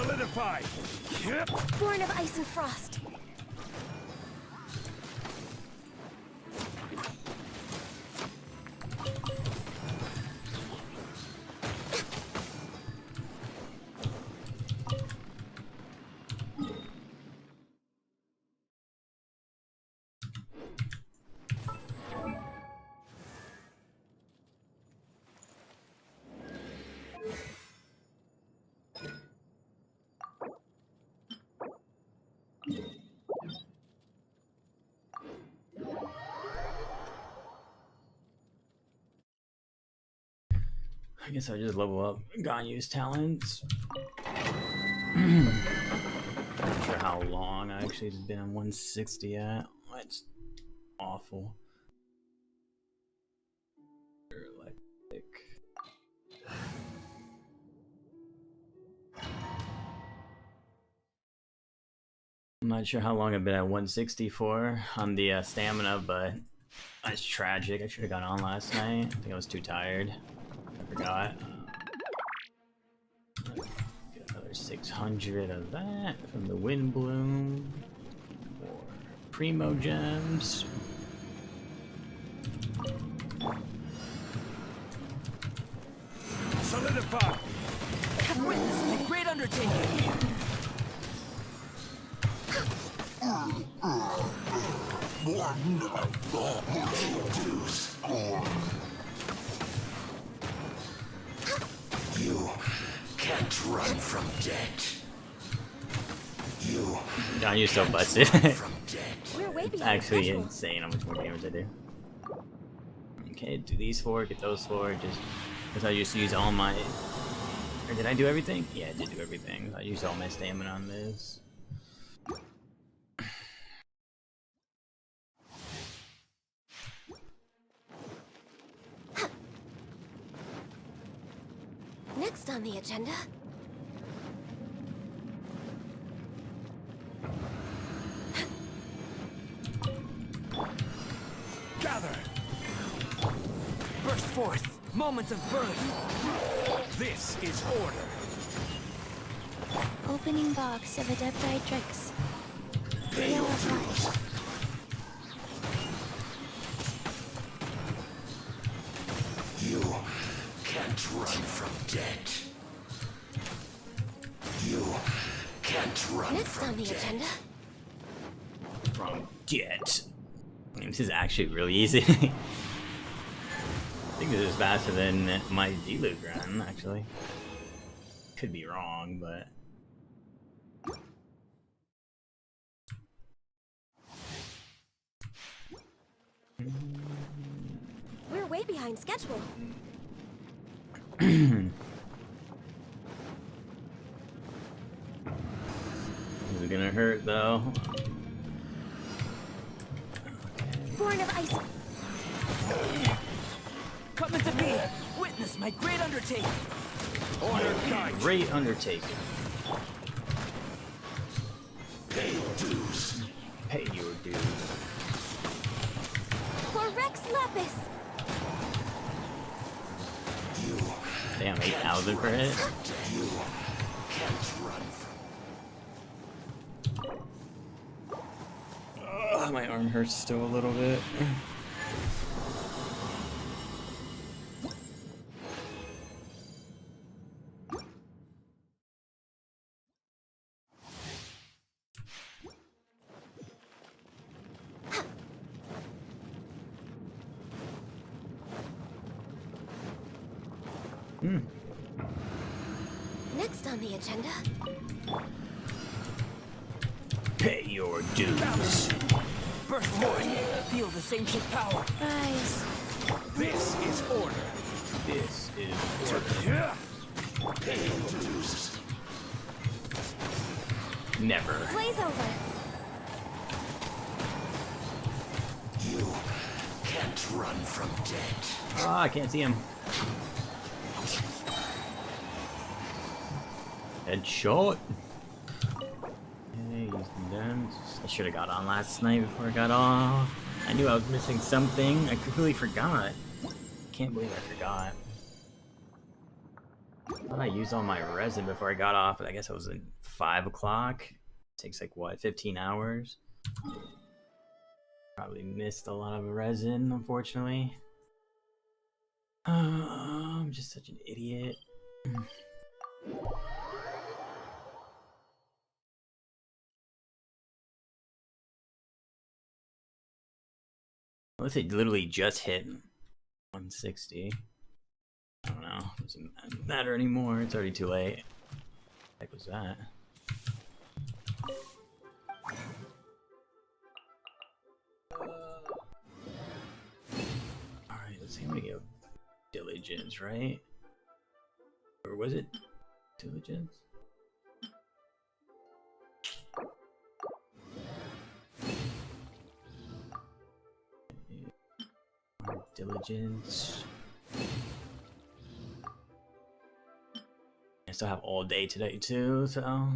Solidify! Born of ice and frost. I guess I just level up Ganyu's talents. Not sure how long I actually just been on 160 at. That's awful. Electric. I'm not sure how long I've been at 160 for on the stamina, but that's tragic. I should have gone on last night. I think I was too tired. I forgot. Get another 600 of that from the Wind Bloom. More Primo Gems. Solidify! Have witnessed a great undertaking. You can't run from death. You Ganyu's so busted. from death. We're way It's behind actually schedule. insane how much more damage I do. Okay, do these four, get those four, just because I used to use all my... Or did I do everything? Yeah, I did do everything. I used all my stamina on this. Next on the agenda. Gather! Burst forth. Moments of birth. This is order. Opening box of Adepti Tricks. Pay your dues. You can't run from death. You can't run Next from on the death. agenda. From Jet. This is actually really easy. I think this is faster than my D-Loop run, actually. Could be wrong, but... We're way behind schedule. Is it gonna hurt, though? Born of ice. Come into me. Witness my great undertaking. Order guide. Great undertaking. Pay your dues. Pay your dues. For Rex Lapis. You Damn, 8,000 for it? You can't run from My arm hurts still a little bit. Next on the agenda. Pay your dues. Burst forth. Feel this ancient power. Rise. This is order. This is order. Pay your dues. Never. Blaze over. You can't run from death. Ah, I can't see him. Headshot. Okay, he's done. I should have got on last night before I got off. I knew I was missing something. I completely forgot. Can't believe I forgot. I thought I used all my resin before I got off, but I guess it was at 5 o'clock. Takes like what, 15 hours? Probably missed a lot of resin, unfortunately. I'm just such an idiot. Unless it literally just hit 160. I don't know. It doesn't matter anymore. It's already too late. What the heck was that? Alright, let's see. I'm gonna get diligence, right? Or was it diligence? Diligence. I still have all day today too, so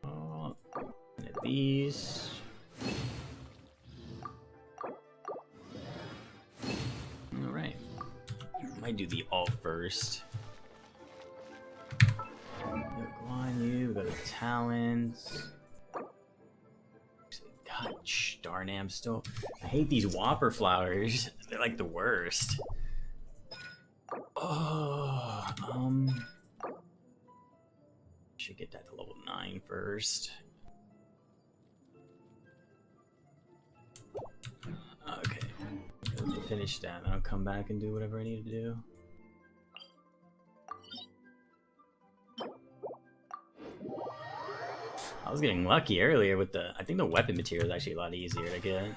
and these. All right, might do the alt first. Go on you. Go to talents. Gosh darn it, I'm still. I hate these Whopper flowers. They're like the worst. Oh, should get that to level 9 first. Okay, finish that, and I'll come back and do whatever I need to do. I was getting lucky earlier with the. I think the weapon material is actually a lot easier to get.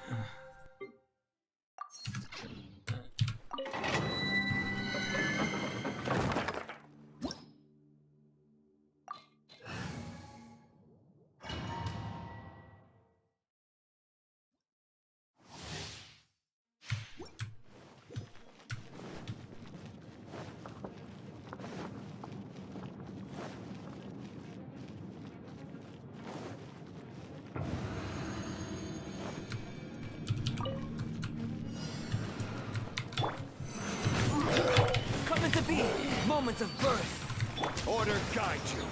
Moments of birth. Order guide you.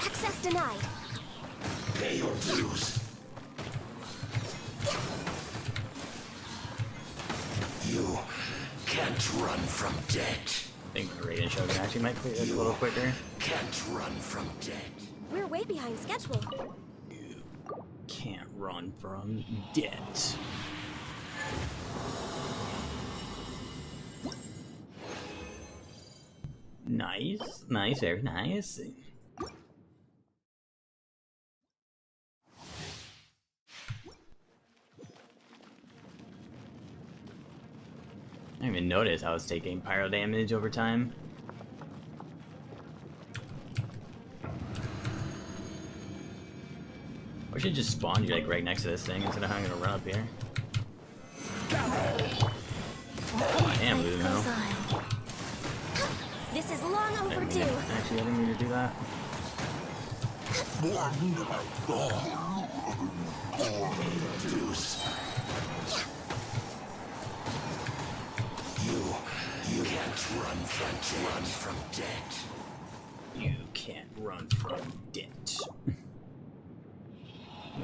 Access denied. Pay your dues. You can't run from death. I think the Raiden Shogun actually might clear this a little quicker. Can't run from death. We're way behind schedule. You can't run from debt. Nice, nice, very nice. I didn't even notice I was taking pyro damage over time. Or should just spawn you like right next to this thing instead of having to run up here. Oh, I am losing though. This is long overdue. Actually, I didn't mean to do that. You can't run from debt. You can't run from debt.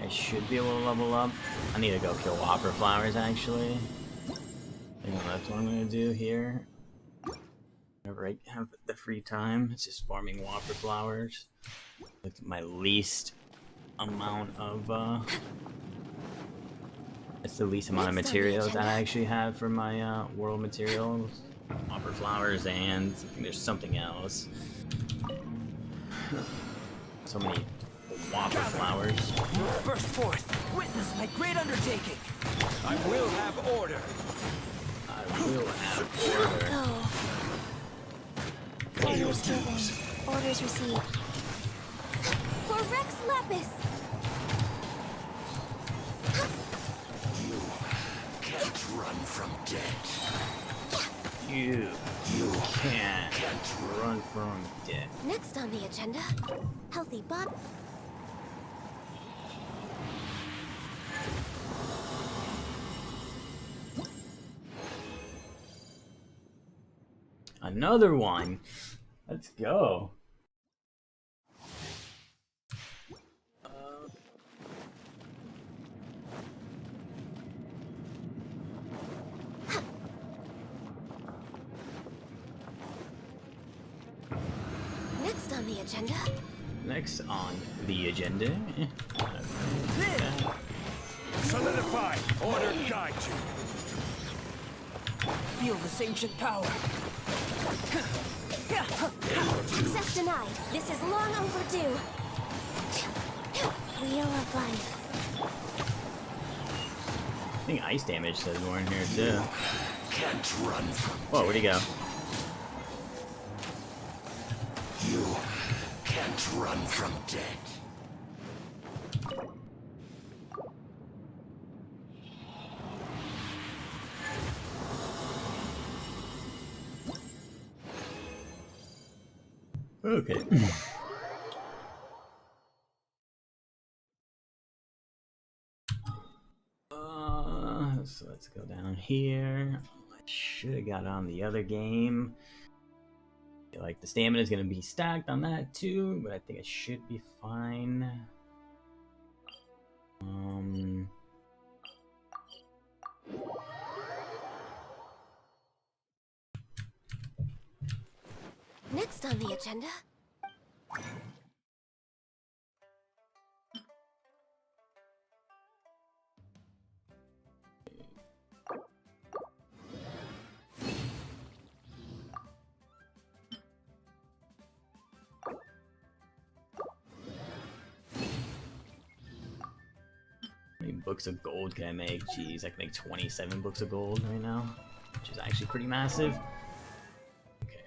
I should be able to level up. I need to go kill Whopper flowers actually. I think that's what I'm gonna do here. Whenever I have the free time, it's just farming Whopper flowers. Like my least amount of it's the least amount of materials that I actually have for my world materials. Whopper flowers, and I think there's something else. So many Whopper flowers. Burst forth. Witness my great undertaking. I will have order. I will have order. Go. Orders given. Orders received. For Rex Lapis. You can't run from debt. You can't run from death. Next on the agenda, healthy body. Another one. Let's go. Next on the agenda. Next on the agenda. Solidify. Order guide you. Feel this ancient power. Access denied. This is long overdue. Wheel of life. I think ice damage says more in here too. Can't run from Whoa, where'd he go? you. Can't run from death. Okay. So let's go down here. I should have got on the other game. I feel like the stamina is going to be stacked on that too, but I think I should be fine. Next on the agenda. How many books of gold can I make? Jeez, I can make 27 books of gold right now, which is actually pretty massive. Okay,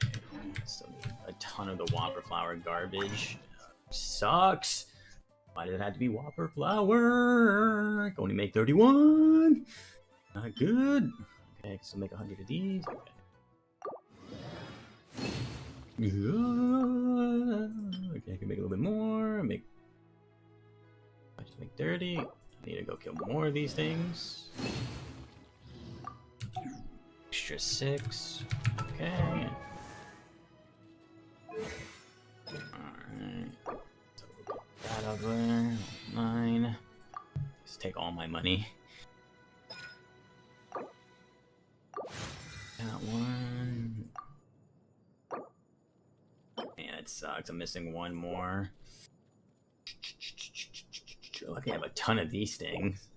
still need a ton of the Whopper Flower garbage. Sucks! Why did it have to be Whopper Flower? I can only make 31! Not good. Okay, so make 100 of these. Okay. Okay, I can make a little bit more. I just make 30. I need to go kill more of these things. Extra 6. Okay. Alright. So we'll get that out there. 9. Just take all my money. That one. Man, it sucks. I'm missing one more. Lucky I have a ton of these things.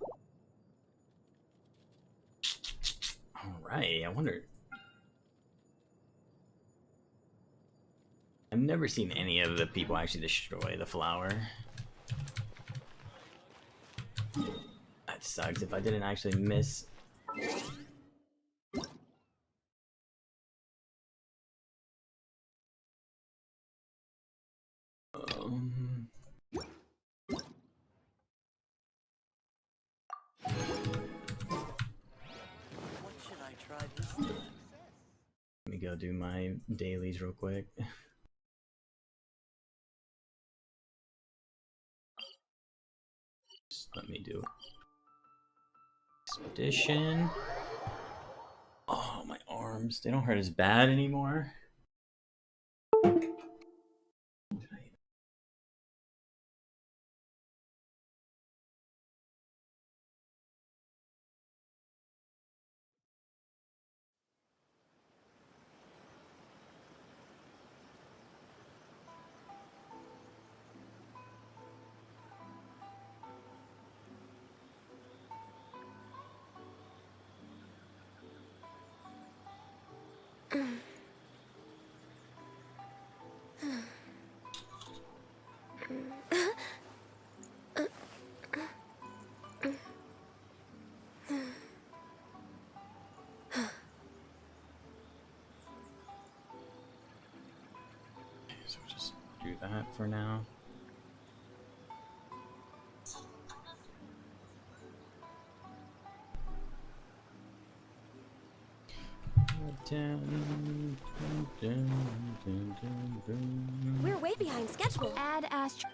Alright, I wonder. I've never seen any of the people actually destroy the flower. That sucks if I didn't actually miss. What should I try this time? Let me go do my dailies real quick. Just let me do expedition. Oh, my arms. They don't hurt as bad anymore. So we'll just do that for now. We're way behind schedule. Add Astro.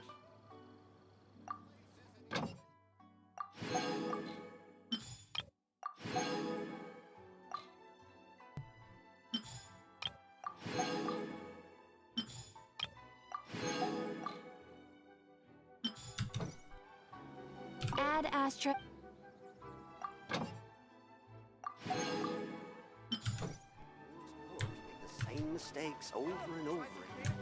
Ad Astra. Make the same mistakes over and over again.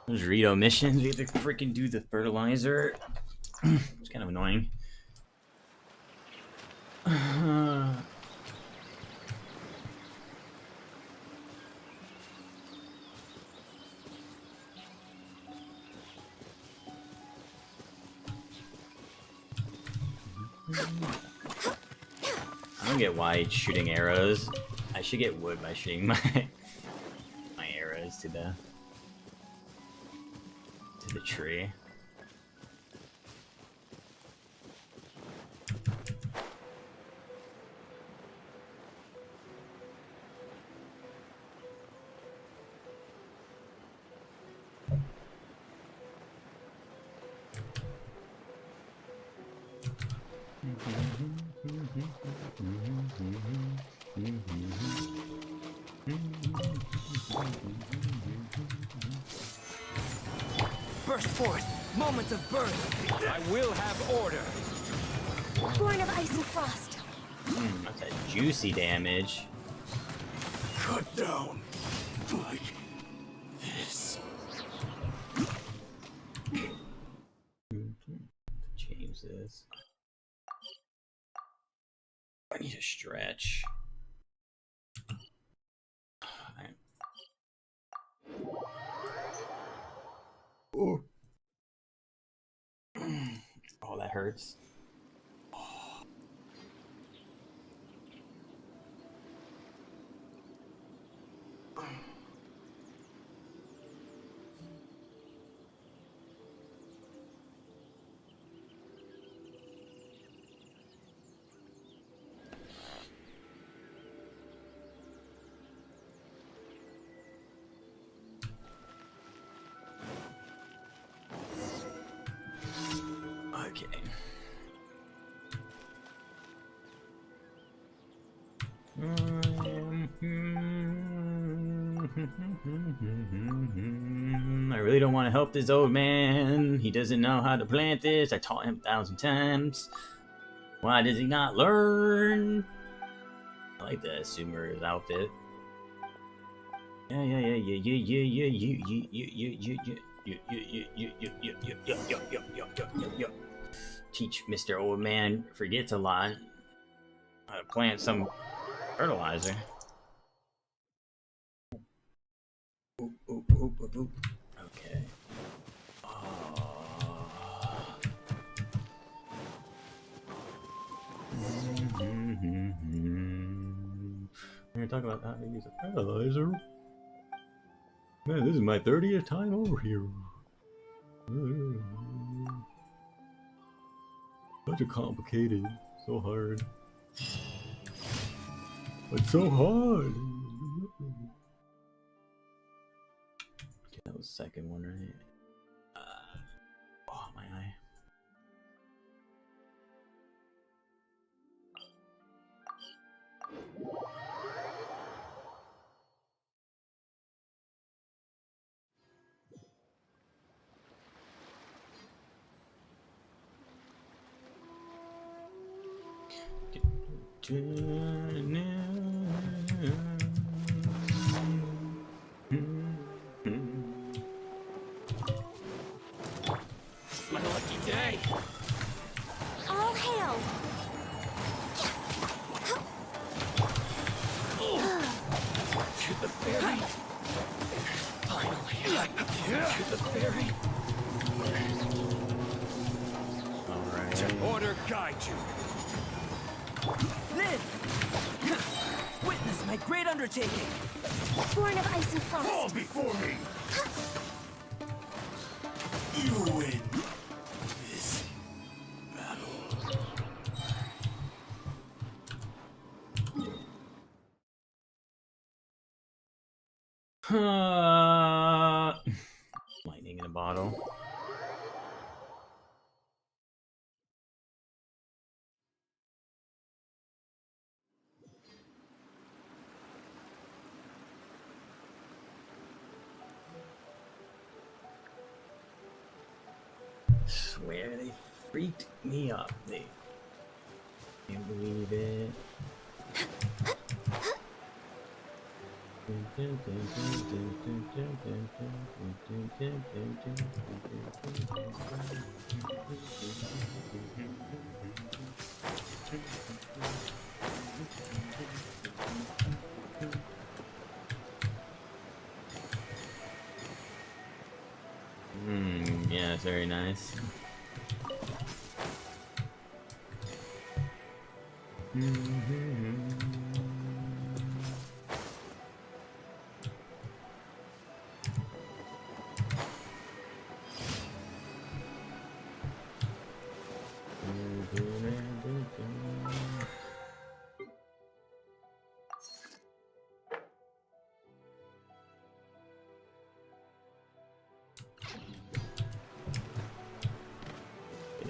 Those Rito missions, we have to freaking do the fertilizer. It's kind of annoying. I don't get why it's shooting arrows. I should get wood by shooting my arrows to the tree. Burst forth. Moments of birth. I will have order. Born of ice and frost. That's a juicy damage. Cut down. Like this. Change this. I need to stretch. Oh. Oh, that hurts. Okay. I really don't want to help this old man. He doesn't know how to plant this. I taught him 1,000 times. Why does he not learn? I like the Sumer's outfit. Teach Mr. Old Man forgets a lot how to plant some fertilizer. Okay. We're gonna talk about how to use a fertilizer. Man, this is my 30th time over here. Such a complicated, so hard. It's so hard. Okay, that was the second one, right? Oh, my eye. My lucky day. All hail. To the ferry. Finally. To the ferry. Alright. Order guide you. Live! Witness my great undertaking. Born of ice and frost. Fall before me. You win this battle. Lightning in a bottle. freaked me up. They can't believe it. Yeah, it's very nice.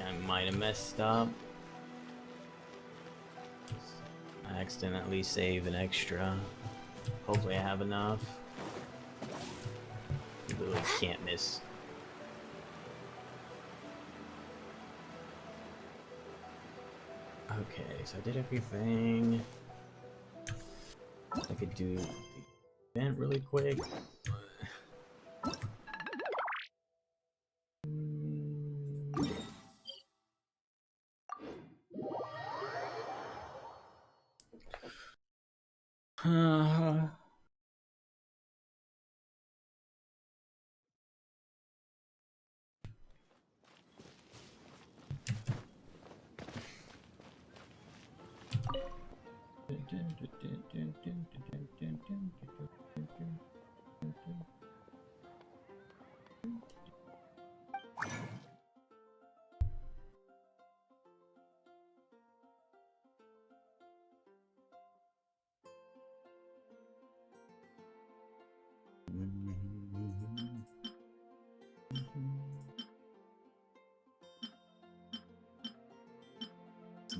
I might have messed up. I accidentally saved an extra. Hopefully I have enough. You literally can't miss. Okay, so I did everything. I could do the event really quick.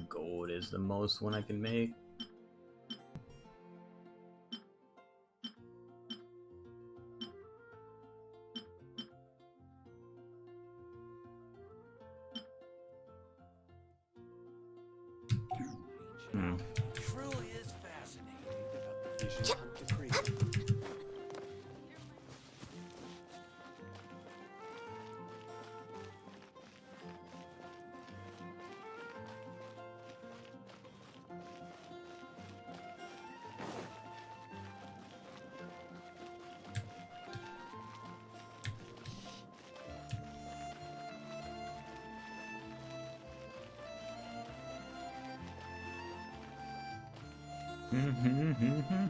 Gold is the most one I can make. Truly is fascinating.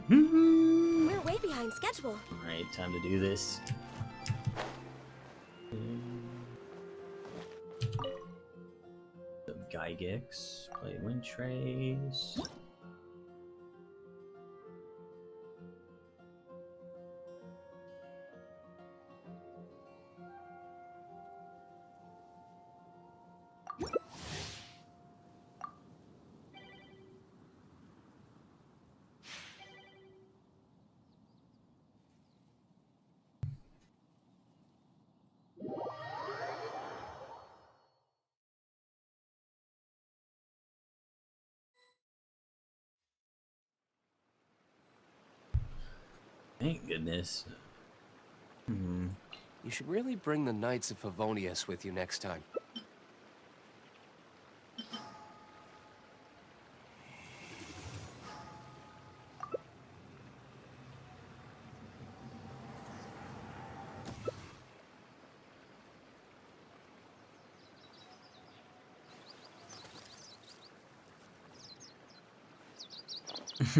We're way behind schedule. Alright, time to do this. Some Gygax, play wind trays. Thank goodness. You should really bring the Knights of Favonius with you next time.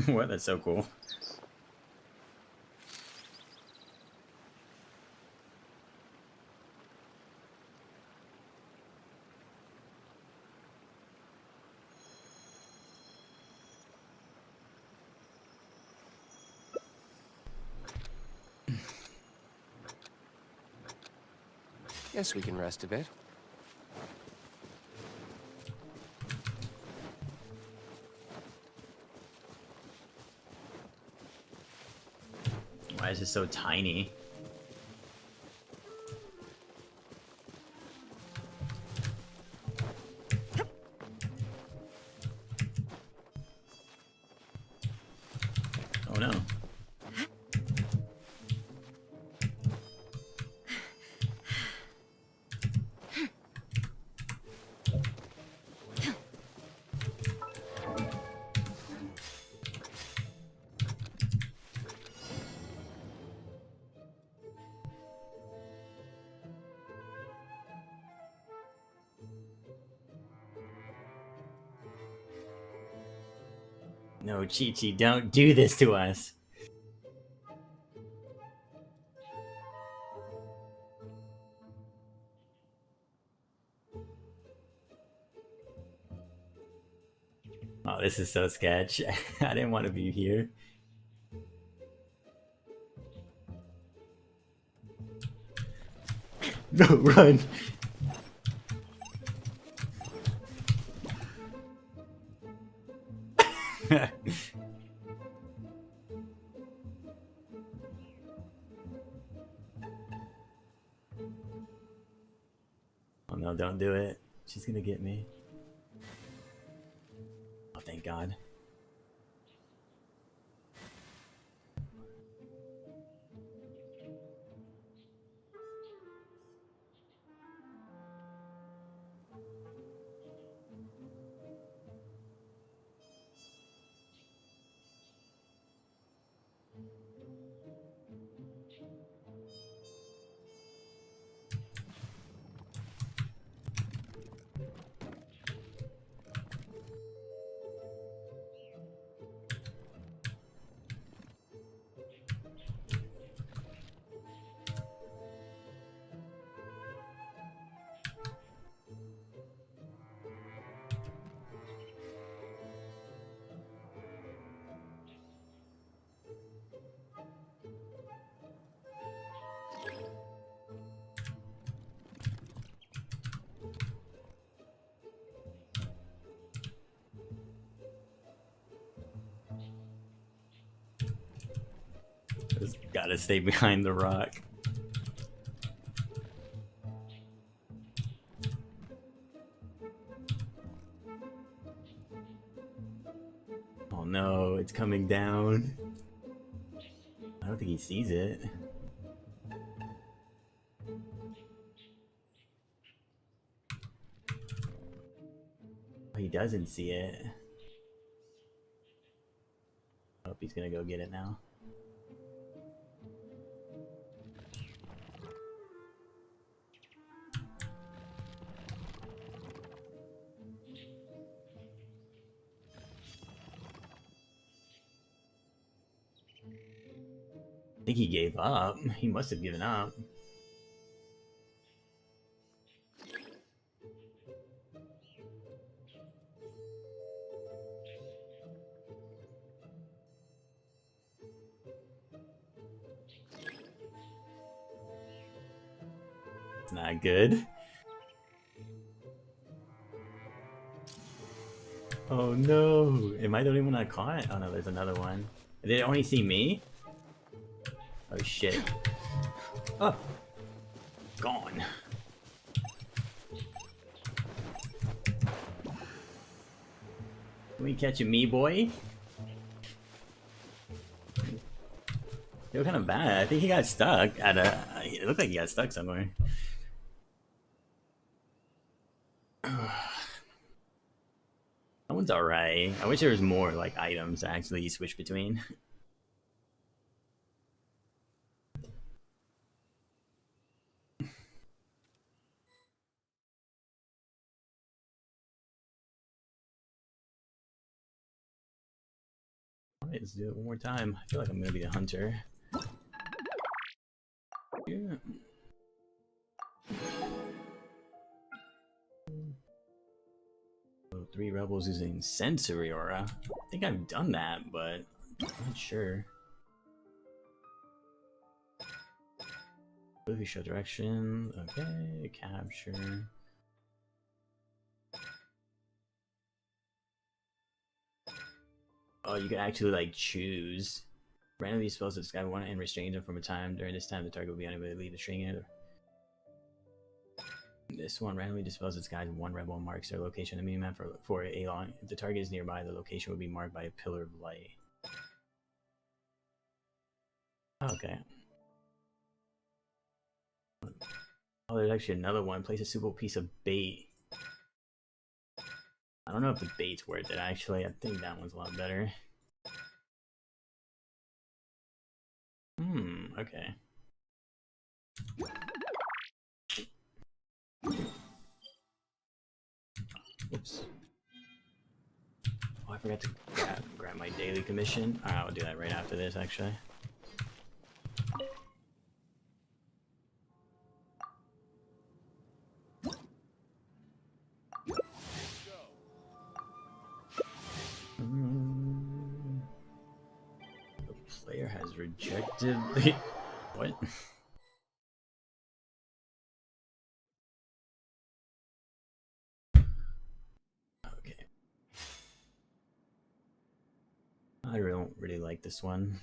What? That's so cool. Guess we can rest a bit. Why is it so tiny? Oh no. No, Chi-Chi, don't do this to us. Oh, this is so sketch. I didn't want to be here. No, run! Oh no, don't do it. She's gonna get me. Oh, thank God. Just gotta stay behind the rock. Oh no, it's coming down. I don't think he sees it. Oh, he doesn't see it. Hope he's gonna go get it now. I think he gave up. He must have given up. It's not good. Oh no! Am I the only one that caught? Oh no, there's another one. Did it only see me? Oh shit. Oh! Gone. Can we catch a me boy? They were kind of bad. I think he got stuck at a... It looked like he got stuck somewhere. That one's alright. I wish there was more like items to actually switch between. Alright, let's do it one more time. I feel like I'm gonna be the hunter. Yeah. Oh, 3 rebels using sensory aura. I think I've done that, but I'm not sure. Movie show direction. Okay, capture. Oh, you can actually like choose. Randomly dispose of Sky 1 and restrain them from a time. During this time, the target will be unable to leave the string in. This one randomly disposes Sky's 1 rebel and marks their location on the minimap for a long. If the target is nearby, the location will be marked by a pillar of light. Okay. Oh, there's actually another one. Place a suitable piece of bait. I don't know if the bait's worth it, actually. I think that one's a lot better. Okay. Oops. Oh, I forgot to grab my daily commission. Alright, I'll do that right after this, actually. The player has rejected the... What? Okay. I don't really like this one.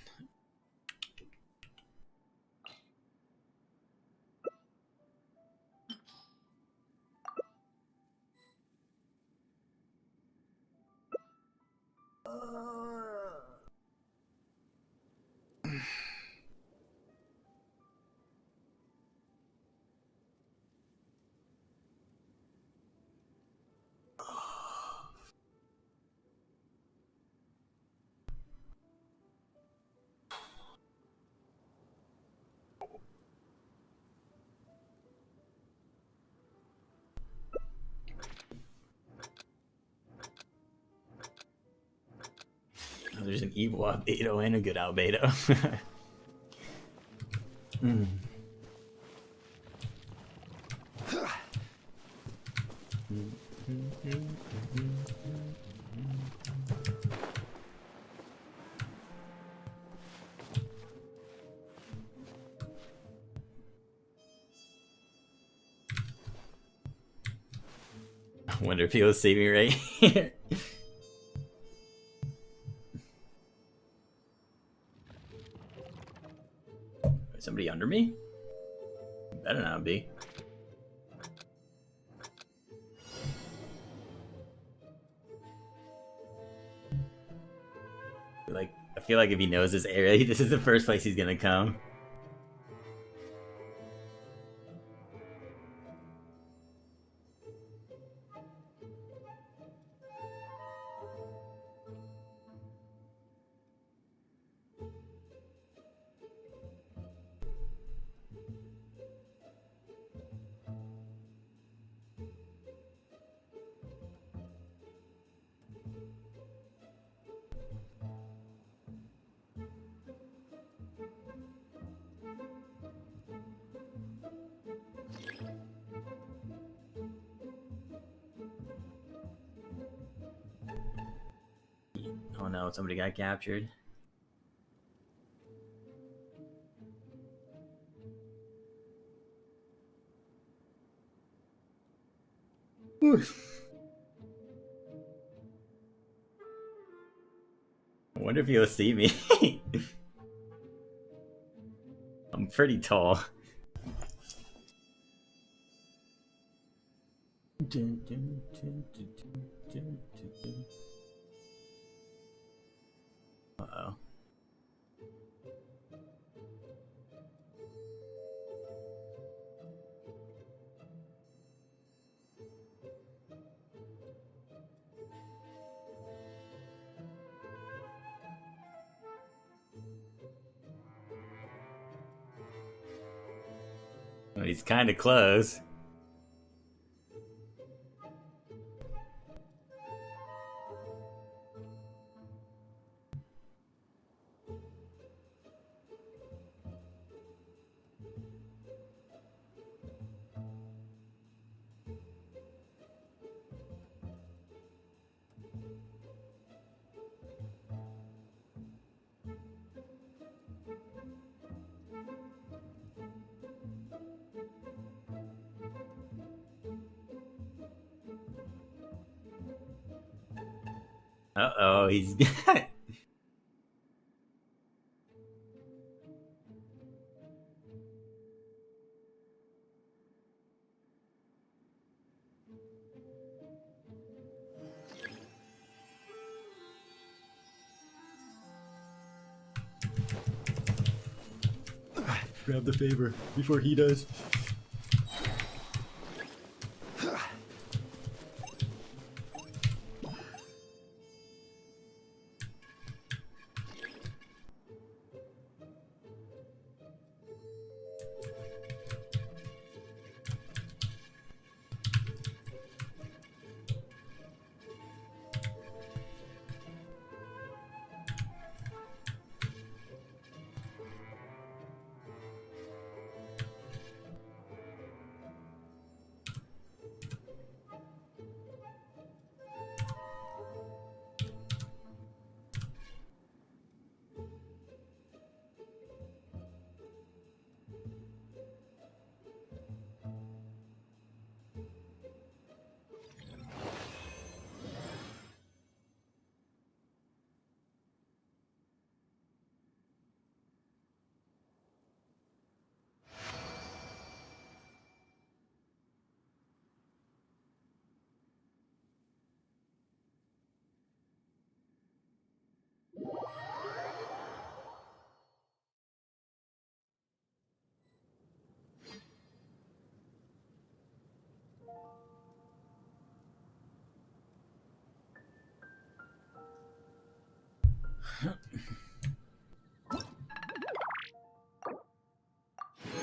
There's an evil albedo and a good albedo. I wonder if he'll see me right here. Is somebody under me? Better not be. I feel like if he knows this area, this is the first place he's gonna come. Oh no, somebody got captured. I wonder if he'll see me. I'm pretty tall. Uh-oh. Well, he's kind of close. Uh-oh, he's... grab the favor before he does.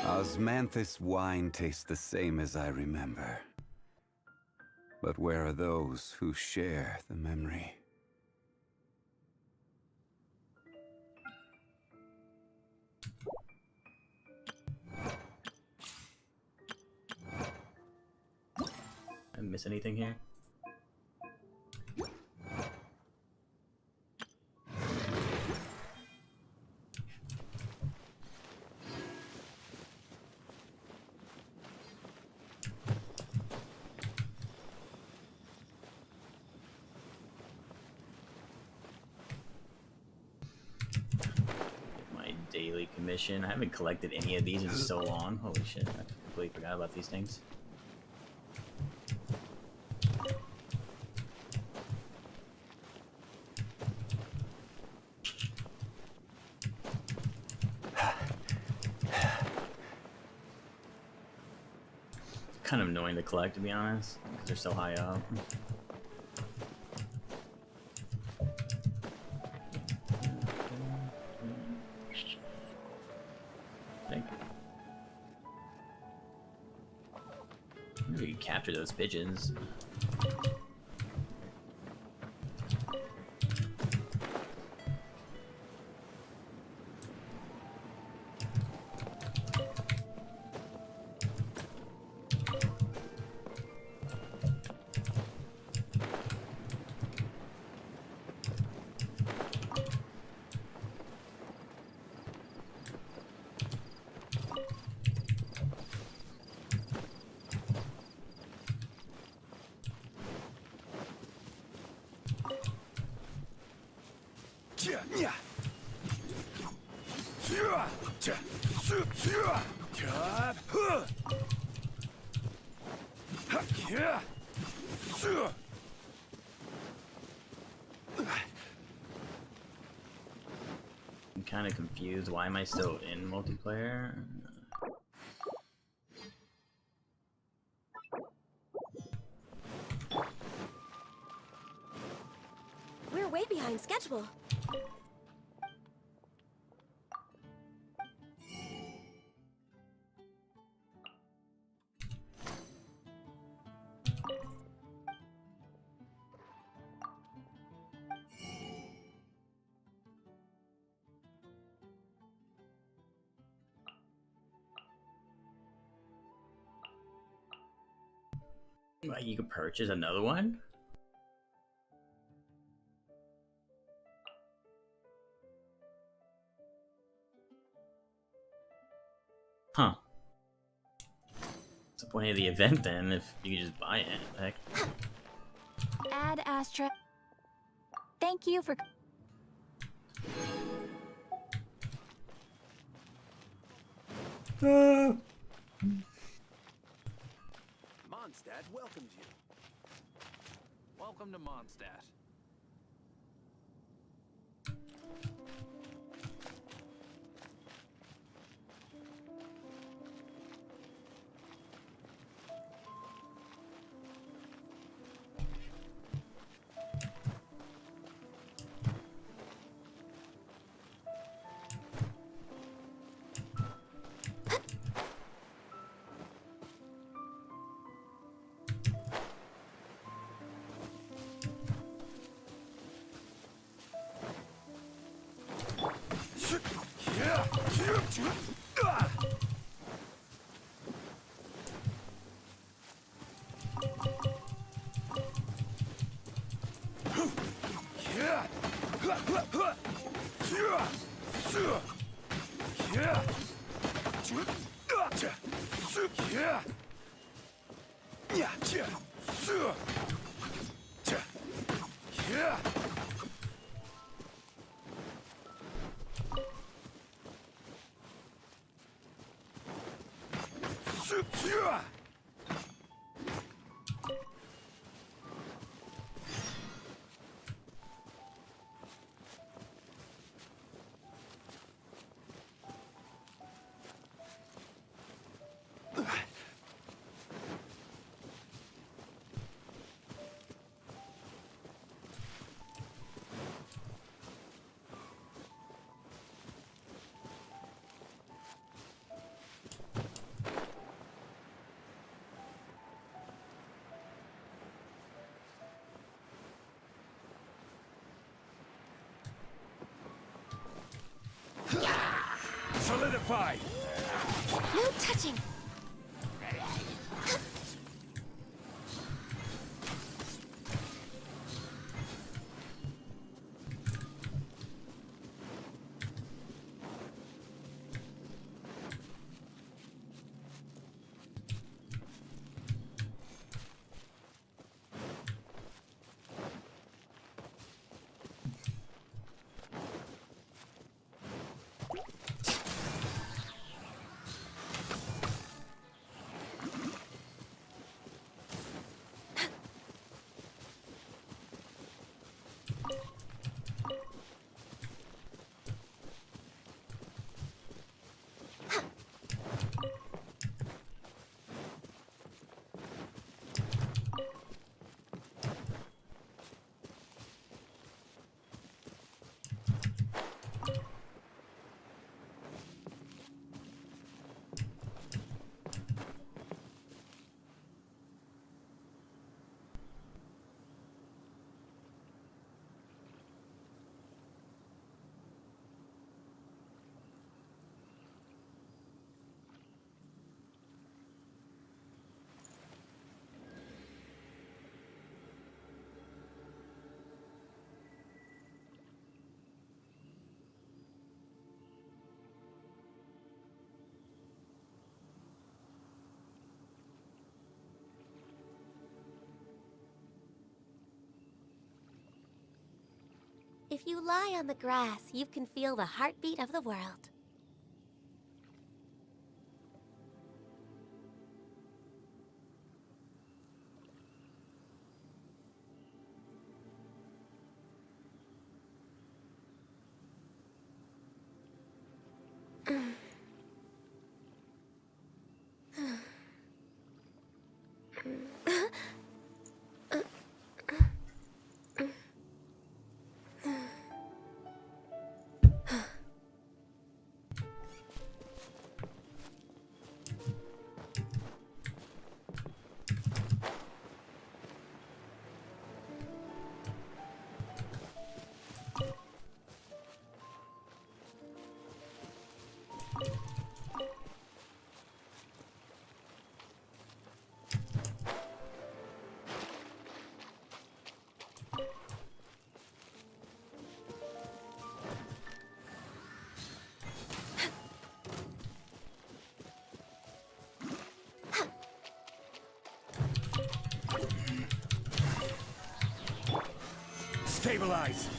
Osmanthus wine tastes the same as I remember. But where are those who share the memory? I miss anything here? My daily commission. I haven't collected any of these in so long. Holy shit, I completely forgot about these things. Kind of annoying to collect, to be honest, because they're so high up. Maybe we can capture those pigeons. I'm kind of confused. Why am I still in multiplayer? We're way behind schedule. Like, you could purchase another one? Huh. What's the point of the event then if you can just buy it? Heck. Add Astra. Thank you for. Mondstadt welcomes you. Welcome to Mondstadt. Solidify! No touching. If you lie on the grass, you can feel the heartbeat of the world. Stabilize!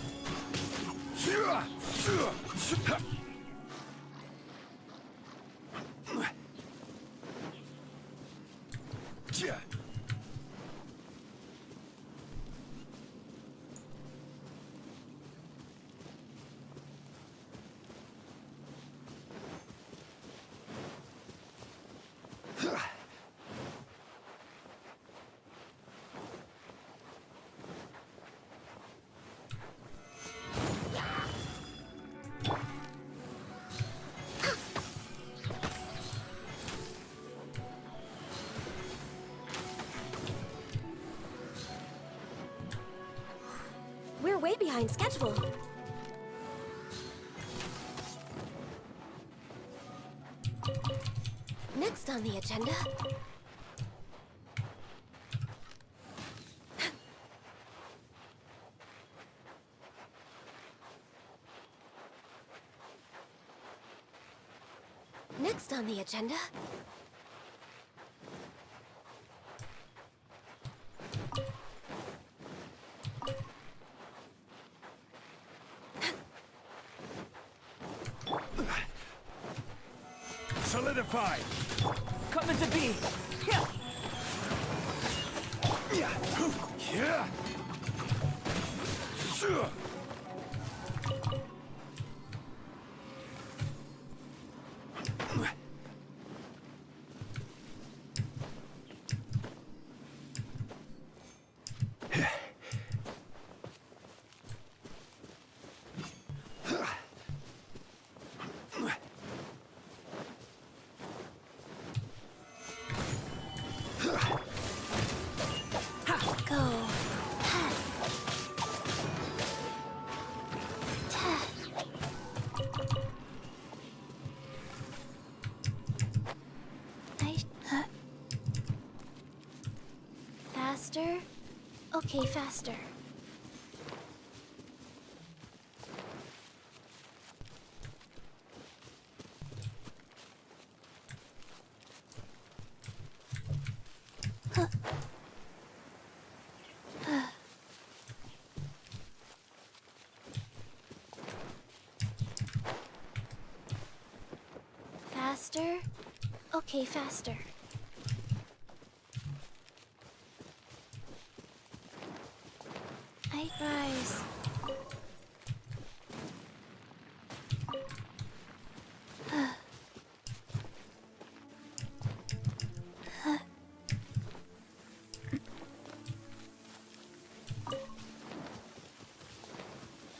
We're way behind schedule. Next on the agenda. Next on the agenda. Solidify! Coming to be! Yeah. Yeah. Sure. Go. Faster? Okay, faster. Faster? Okay, faster. I rise.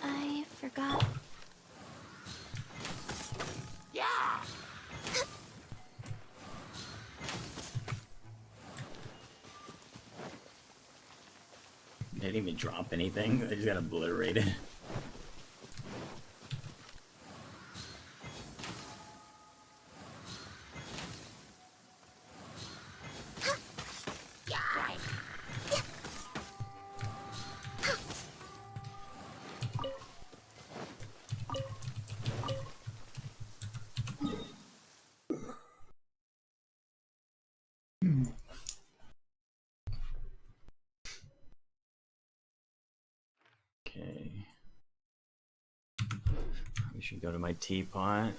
I forgot. They didn't even drop anything. They just got obliterated. Okay. We should go to my teapot.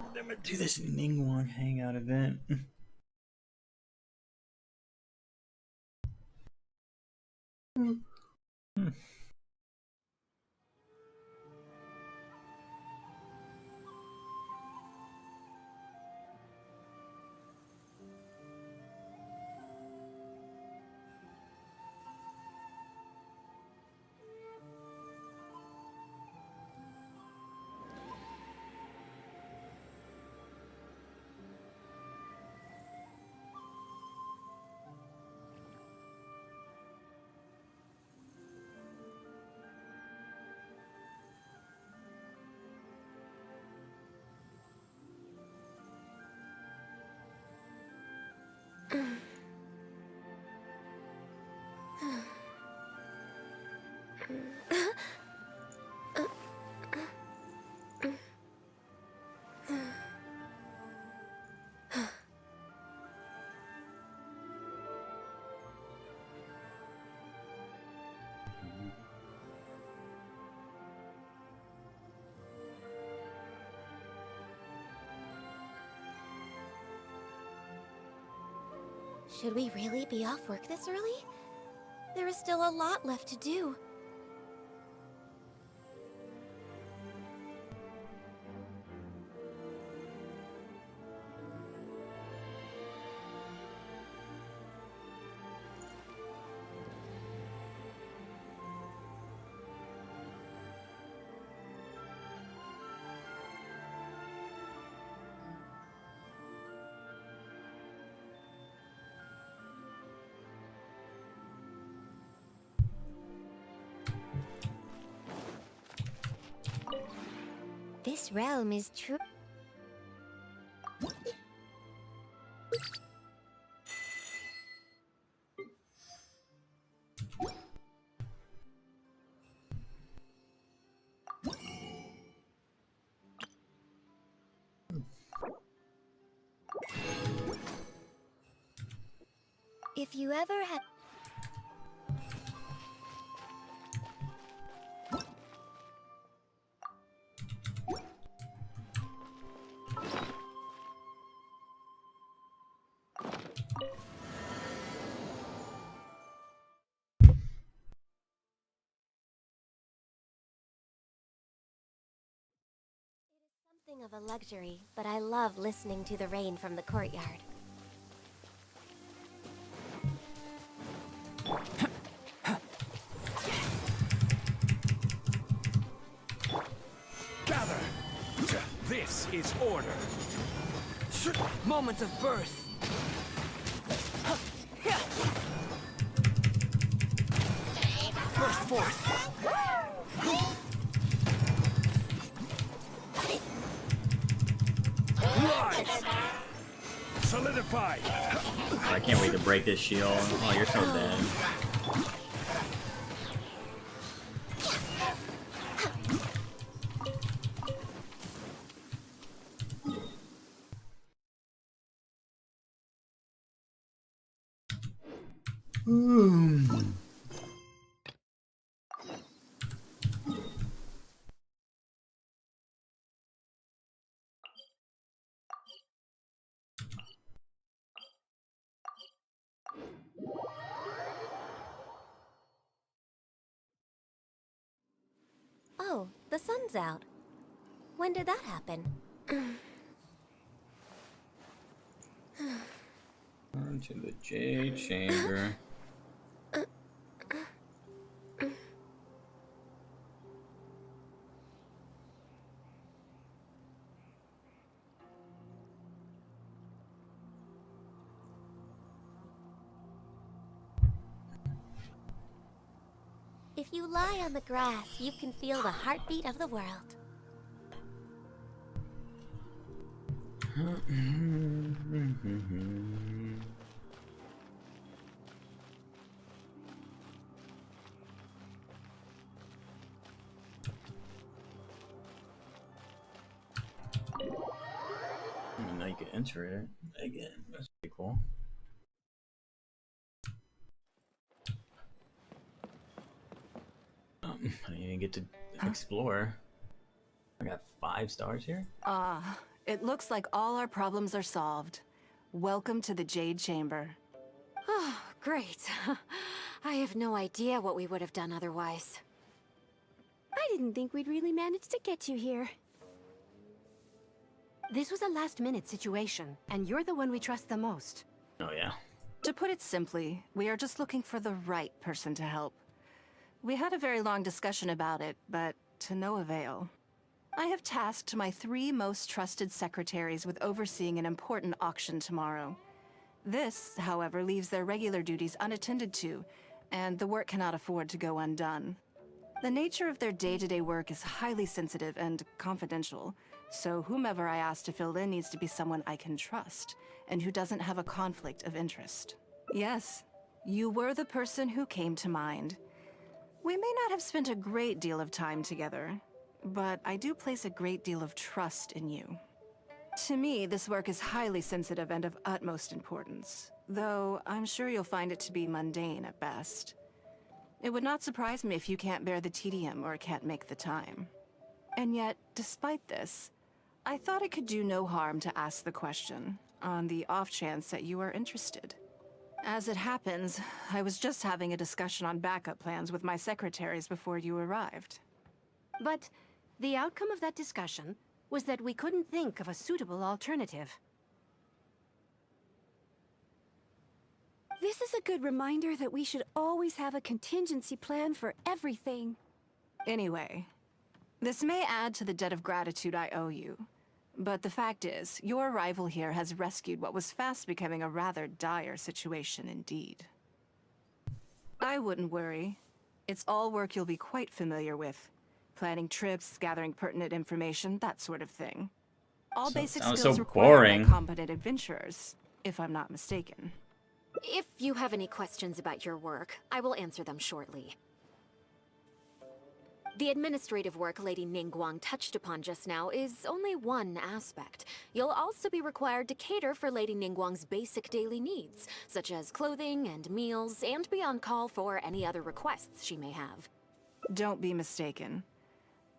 I'm gonna do this Ningguang Hangout event. Should we really be off work this early? There is still a lot left to do. This realm is true. If you ever have... Something of a luxury, but I love listening to the rain from the courtyard. Gather! This is order. Moment of birth. Burst forth. Rise! Solidify! I can't wait to break this shield. Oh, you're so dead. Oh, the sun's out. When did that happen? On to the Jade Chamber. If you lie on the grass, you can feel the heartbeat of the world. I didn't know you could enter it again. That's pretty cool. I didn't even get to explore. I got 5 stars here. It looks like all our problems are solved. Welcome to the Jade Chamber. Oh, great. I have no idea what we would have done otherwise. I didn't think we'd really manage to get you here. This was a last-minute situation, and you're the one we trust the most. Oh yeah. To put it simply, we are just looking for the right person to help. We had a very long discussion about it, but to no avail. I have tasked my 3 most trusted secretaries with overseeing an important auction tomorrow. This, however, leaves their regular duties unattended to, and the work cannot afford to go undone. The nature of their day-to-day work is highly sensitive and confidential, so whomever I ask to fill in needs to be someone I can trust, and who doesn't have a conflict of interest. Yes, you were the person who came to mind. We may not have spent a great deal of time together, but I do place a great deal of trust in you. To me, this work is highly sensitive and of utmost importance, though I'm sure you'll find it to be mundane at best. It would not surprise me if you can't bear the tedium or can't make the time. And yet, despite this, I thought it could do no harm to ask the question, on the off chance that you are interested. As it happens, I was just having a discussion on backup plans with my secretaries before you arrived. But the outcome of that discussion was that we couldn't think of a suitable alternative. This is a good reminder that we should always have a contingency plan for everything. Anyway, this may add to the debt of gratitude I owe you, but the fact is, your arrival here has rescued what was fast becoming a rather dire situation indeed. I wouldn't worry. It's all work you'll be quite familiar with. planning trips, gathering pertinent information, that sort of thing. All basic sounds skills so required boring. by competent adventurers, if I'm not mistaken. If you have any questions about your work, I will answer them shortly. The administrative work Lady Ningguang touched upon just now is only one aspect. You'll also be required to cater for Lady Ningguang's basic daily needs, such as clothing and meals, and be on call for any other requests she may have. Don't be mistaken.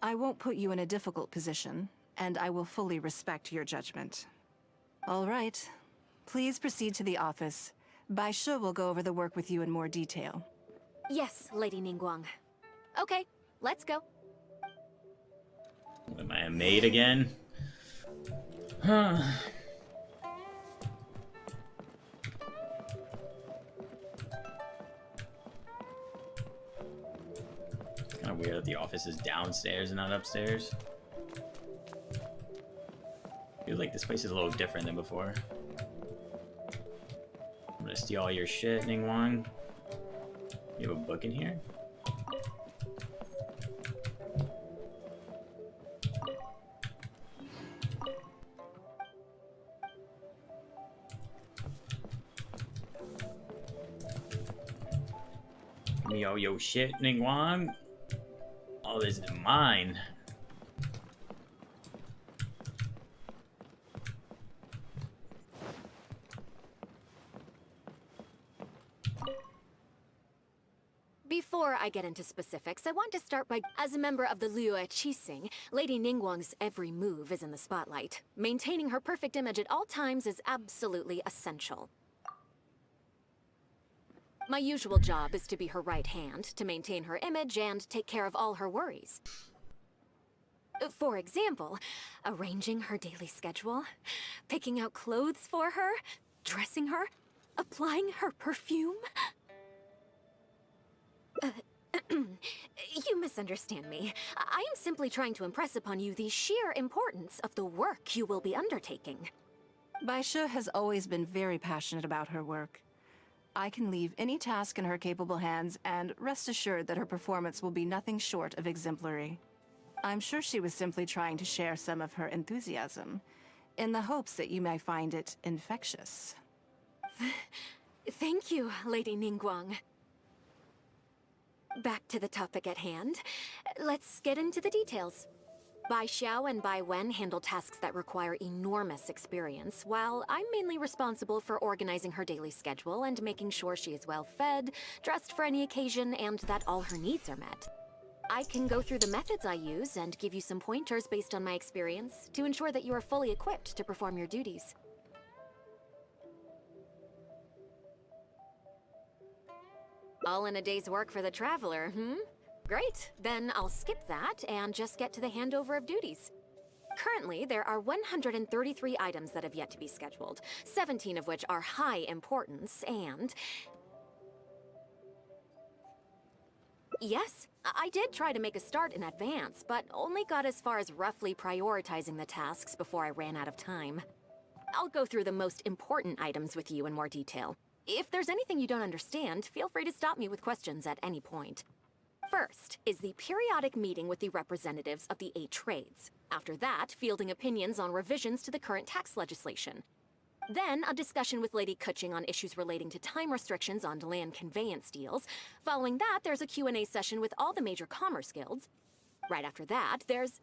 I won't put you in a difficult position, and I will fully respect your judgment. All right. Please proceed to the office. Bai Shi will go over the work with you in more detail. Yes, Lady Ningguang. Okay, let's go. Am I a maid again? Huh. Kind of weird that the office is downstairs and not upstairs. I feel like this place is a little different than before. I'm gonna steal all your shit, Ningguang. You have a book in here? Give me all your shit, Ningguang. All this is mine. Before I get into specifics, I want to start by, as a member of the Liyue Qixing, Lady Ningguang's every move is in the spotlight. Maintaining her perfect image at all times is absolutely essential. My usual job is to be her right hand, to maintain her image and take care of all her worries. For example, arranging her daily schedule, picking out clothes for her, dressing her, applying her perfume. You misunderstand me. I am simply trying to impress upon you the sheer importance of the work you will be undertaking. Bai Shi has always been very passionate about her work. I can leave any task in her capable hands and rest assured that her performance will be nothing short of exemplary. I'm sure she was simply trying to share some of her enthusiasm, in the hopes that you may find it infectious. Thank you, Lady Ningguang. Back to the topic at hand. Let's get into the details. Bai Xiao and Bai Wen handle tasks that require enormous experience, while I'm mainly responsible for organizing her daily schedule and making sure she is well fed, dressed for any occasion, and that all her needs are met. I can go through the methods I use and give you some pointers based on my experience to ensure that you are fully equipped to perform your duties. All in a day's work for the traveler, hmm? Great, then I'll skip that and just get to the handover of duties. Currently, there are 133 items that have yet to be scheduled, 17 of which are high importance, and... Yes, I did try to make a start in advance, but only got as far as roughly prioritizing the tasks before I ran out of time. I'll go through the most important items with you in more detail. If there's anything you don't understand, feel free to stop me with questions at any point. First is the periodic meeting with the representatives of the 8 trades. After that, fielding opinions on revisions to the current tax legislation. Then, a discussion with Lady Kuching on issues relating to time restrictions on land conveyance deals. Following that, there's a Q&A session with all the major commerce guilds. Right after that, there's...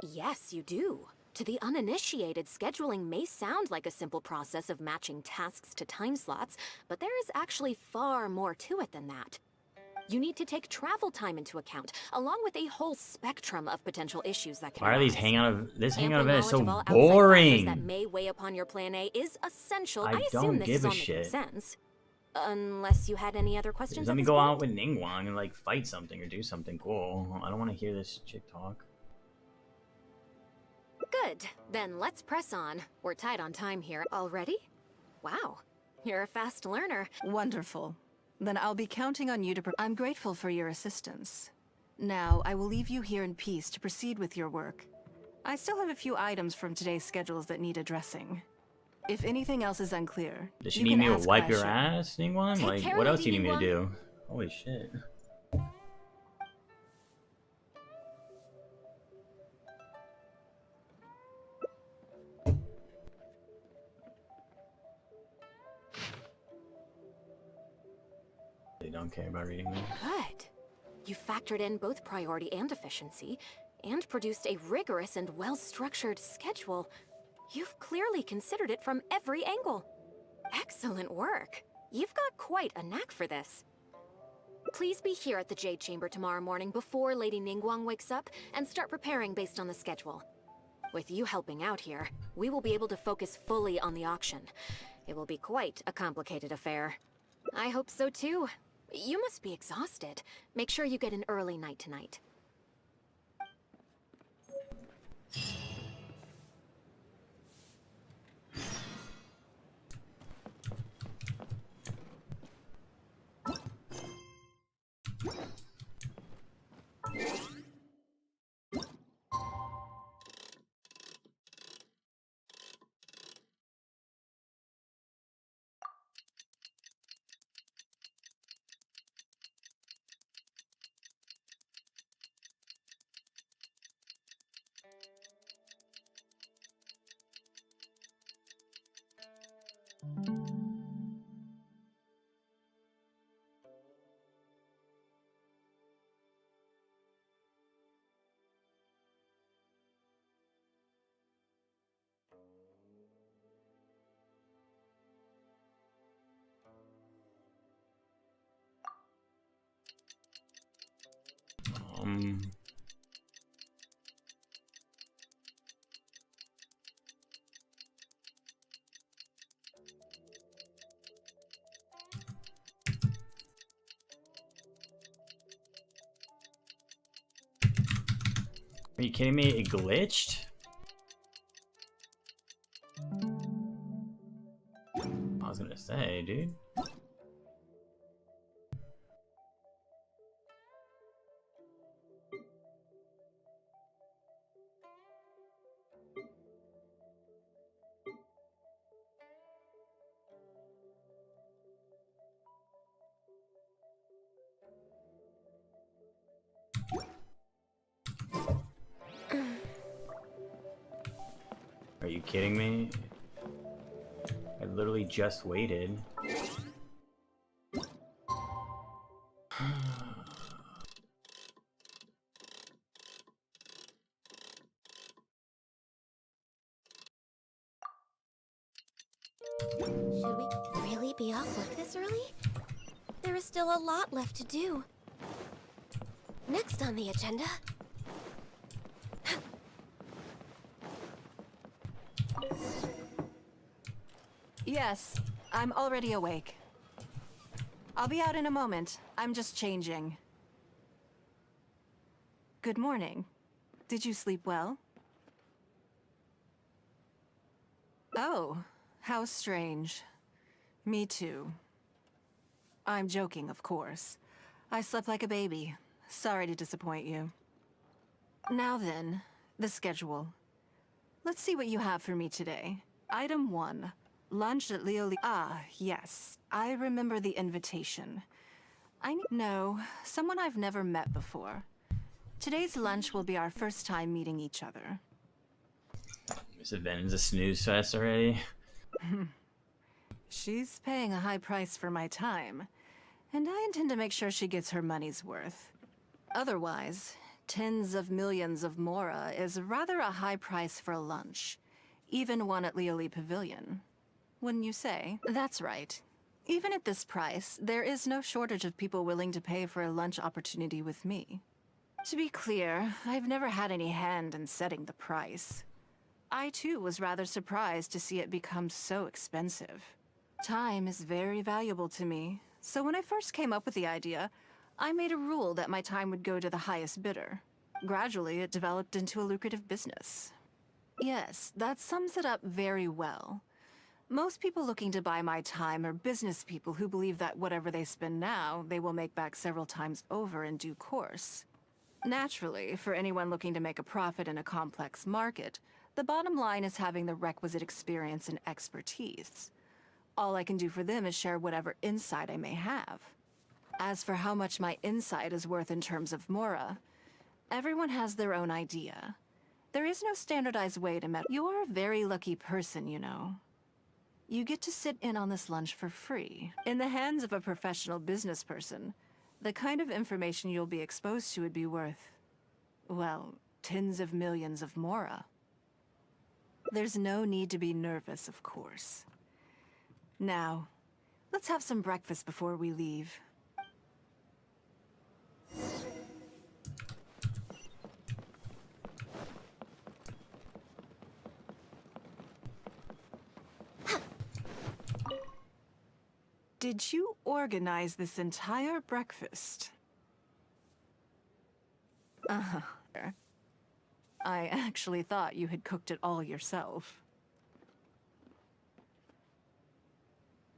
Yes, you do. To the uninitiated, scheduling may sound like a simple process of matching tasks to time slots, but there is actually far more to it than that. You need to take travel time into account, along with a whole spectrum of potential issues that can Why are these arise. this hangout Ample event is so knowledge of all outside factors boring? that may weigh upon your plan A is essential. I I assume don't this give is a all making shit. sense. Unless you had any other questions Let at me this go point? out with Ningguang and like fight something or do something cool. I don't want to hear this chick talk. Good. Then let's press on. We're tight on time here. Already? Wow. You're a fast learner. Wonderful. Then I'll be counting on you to... I'm grateful for your assistance. Now, I will leave you here in peace to proceed with your work. I still have a few items from today's schedules that need addressing. If anything else is unclear, Does she you need can me to ask wipe your Bai Shi. ass, Ningguang? Take Like, care, what else Lady do you need me to Ningguang. do? Holy shit. They don't care about reading them. Good. You factored in both priority and efficiency, and produced a rigorous and well-structured schedule. You've clearly considered it from every angle. Excellent work. You've got quite a knack for this. Please be here at the Jade Chamber tomorrow morning before Lady Ningguang wakes up and start preparing based on the schedule. With you helping out here, we will be able to focus fully on the auction. It will be quite a complicated affair. I hope so too. You must be exhausted. Make sure you get an early night tonight. Are you kidding me? It glitched? I was gonna say, dude. Are you kidding me? I literally just waited. Should we really be off work this early? There is still a lot left to do. Next on the agenda... Yes, I'm already awake. I'll be out in a moment. I'm just changing. Good morning. Did you sleep well? Oh, how strange. Me too. I'm joking, of course. I slept like a baby. Sorry to disappoint you. Now then, the schedule. Let's see what you have for me today. Item 1. Lunch at Leoli. Ah, yes. I remember the invitation. No, someone I've never met before. Today's lunch will be our first time meeting each other. This event is a snooze fest already. She's paying a high price for my time, and I intend to make sure she gets her money's worth. Otherwise, tens of millions of Mora is rather a high price for lunch, even one at Leoli Pavilion. Wouldn't you say? That's right. Even at this price, there is no shortage of people willing to pay for a lunch opportunity with me. To be clear, I've never had any hand in setting the price. I too was rather surprised to see it become so expensive. Time is very valuable to me, so when I first came up with the idea, I made a rule that my time would go to the highest bidder. Gradually, it developed into a lucrative business. Yes, that sums it up very well. Most people looking to buy my time are business people who believe that whatever they spend now, they will make back several times over in due course. Naturally, for anyone looking to make a profit in a complex market, the bottom line is having the requisite experience and expertise. All I can do for them is share whatever insight I may have. As for how much my insight is worth in terms of Mora, everyone has their own idea. There is no standardized way to measure. You're a very lucky person, you know. You get to sit in on this lunch for free. In the hands of a professional business person, the kind of information you'll be exposed to would be worth, well, tens of millions of Mora. There's no need to be nervous, of course. Now, let's have some breakfast before we leave. Did you organize this entire breakfast? Uh-huh. I actually thought you had cooked it all yourself.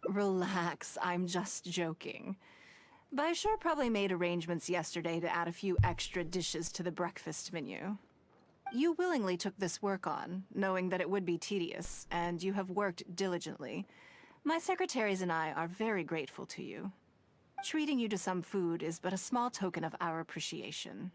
Relax, I'm just joking. Baishar probably made arrangements yesterday to add a few extra dishes to the breakfast menu. You willingly took this work on, knowing that it would be tedious, and you have worked diligently. My secretaries and I are very grateful to you. Treating you to some food is but a small token of our appreciation.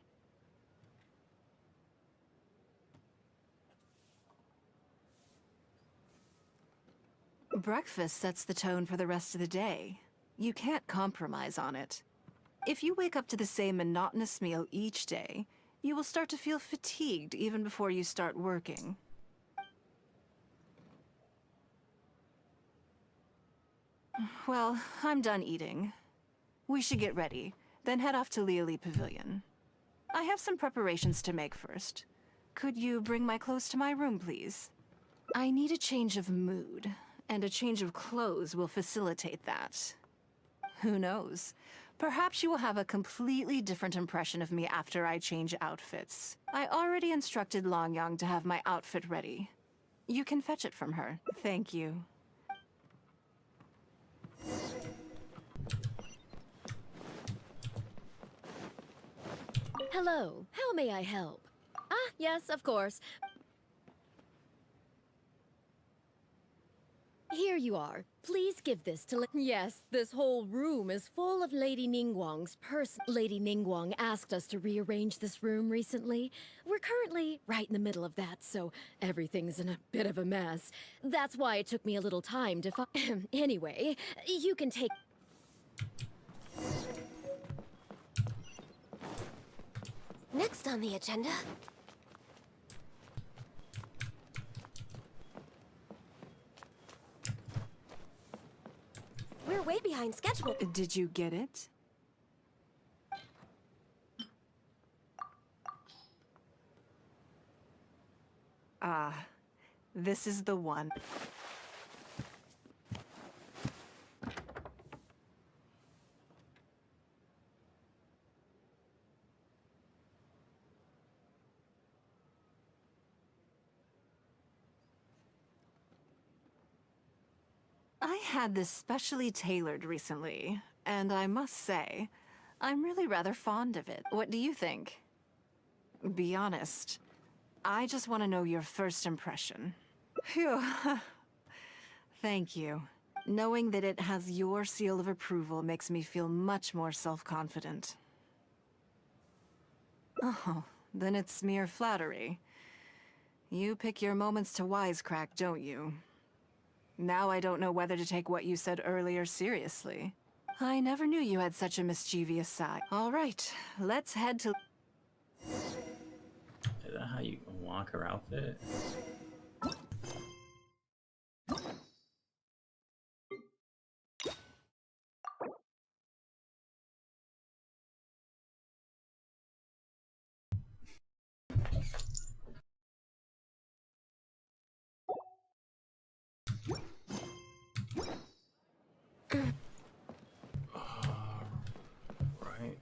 Breakfast sets the tone for the rest of the day. You can't compromise on it. If you wake up to the same monotonous meal each day, you will start to feel fatigued even before you start working. Well, I'm done eating. We should get ready, then head off to Liali Pavilion. I have some preparations to make first. Could you bring my clothes to my room, please? I need a change of mood, and a change of clothes will facilitate that. Who knows? Perhaps you will have a completely different impression of me after I change outfits. I already instructed Longyang to have my outfit ready. You can fetch it from her. Thank you. Hello, how may I help? Ah, yes, of course. Here you are. Please give this to Yes, this whole room is full of Lady Ningguang's Lady Ningguang asked us to rearrange this room recently. We're currently right in the middle of that, so everything's in a bit of a mess. That's why it took me a little time to Anyway, you can take... Next on the agenda... We're way behind schedule. Did you get it? Ah, this is the one. I had this specially tailored recently, and I must say, I'm really rather fond of it. What do you think? Be honest. I just want to know your first impression. Phew. Thank you. Knowing that it has your seal of approval makes me feel much more self-confident. Oh, then it's mere flattery. You pick your moments to wisecrack, don't you? Now I don't know whether to take what you said earlier seriously. I never knew you had such a mischievous side. All right, let's head to... Is that how you walk her outfit? Right.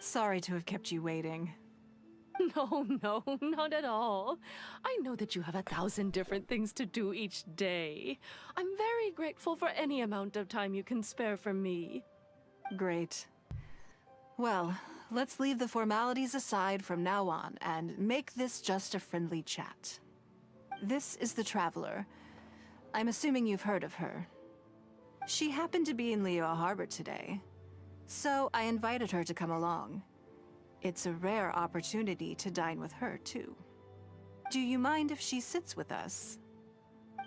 Sorry to have kept you waiting. No, no, not at all. I know that you have 1,000 different things to do each day. I'm very grateful for any amount of time you can spare for me. Great. Well, let's leave the formalities aside from now on and make this just a friendly chat. This is the Traveler. I'm assuming you've heard of her. She happened to be in Liyue Harbor today, so I invited her to come along. It's a rare opportunity to dine with her, too. Do you mind if she sits with us?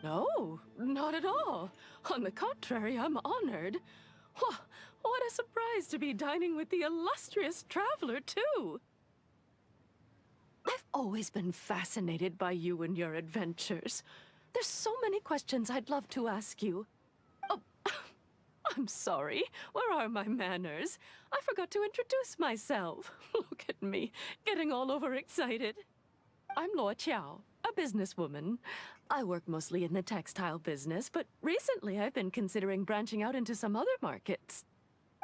No, not at all. On the contrary, I'm honored. What a surprise to be dining with the illustrious Traveler, too. I've always been fascinated by you and your adventures. There's so many questions I'd love to ask you. Oh, I'm sorry. Where are my manners? I forgot to introduce myself. Look at me, getting all overexcited. I'm Luo Qiao, a businesswoman. I work mostly in the textile business, but recently I've been considering branching out into some other markets.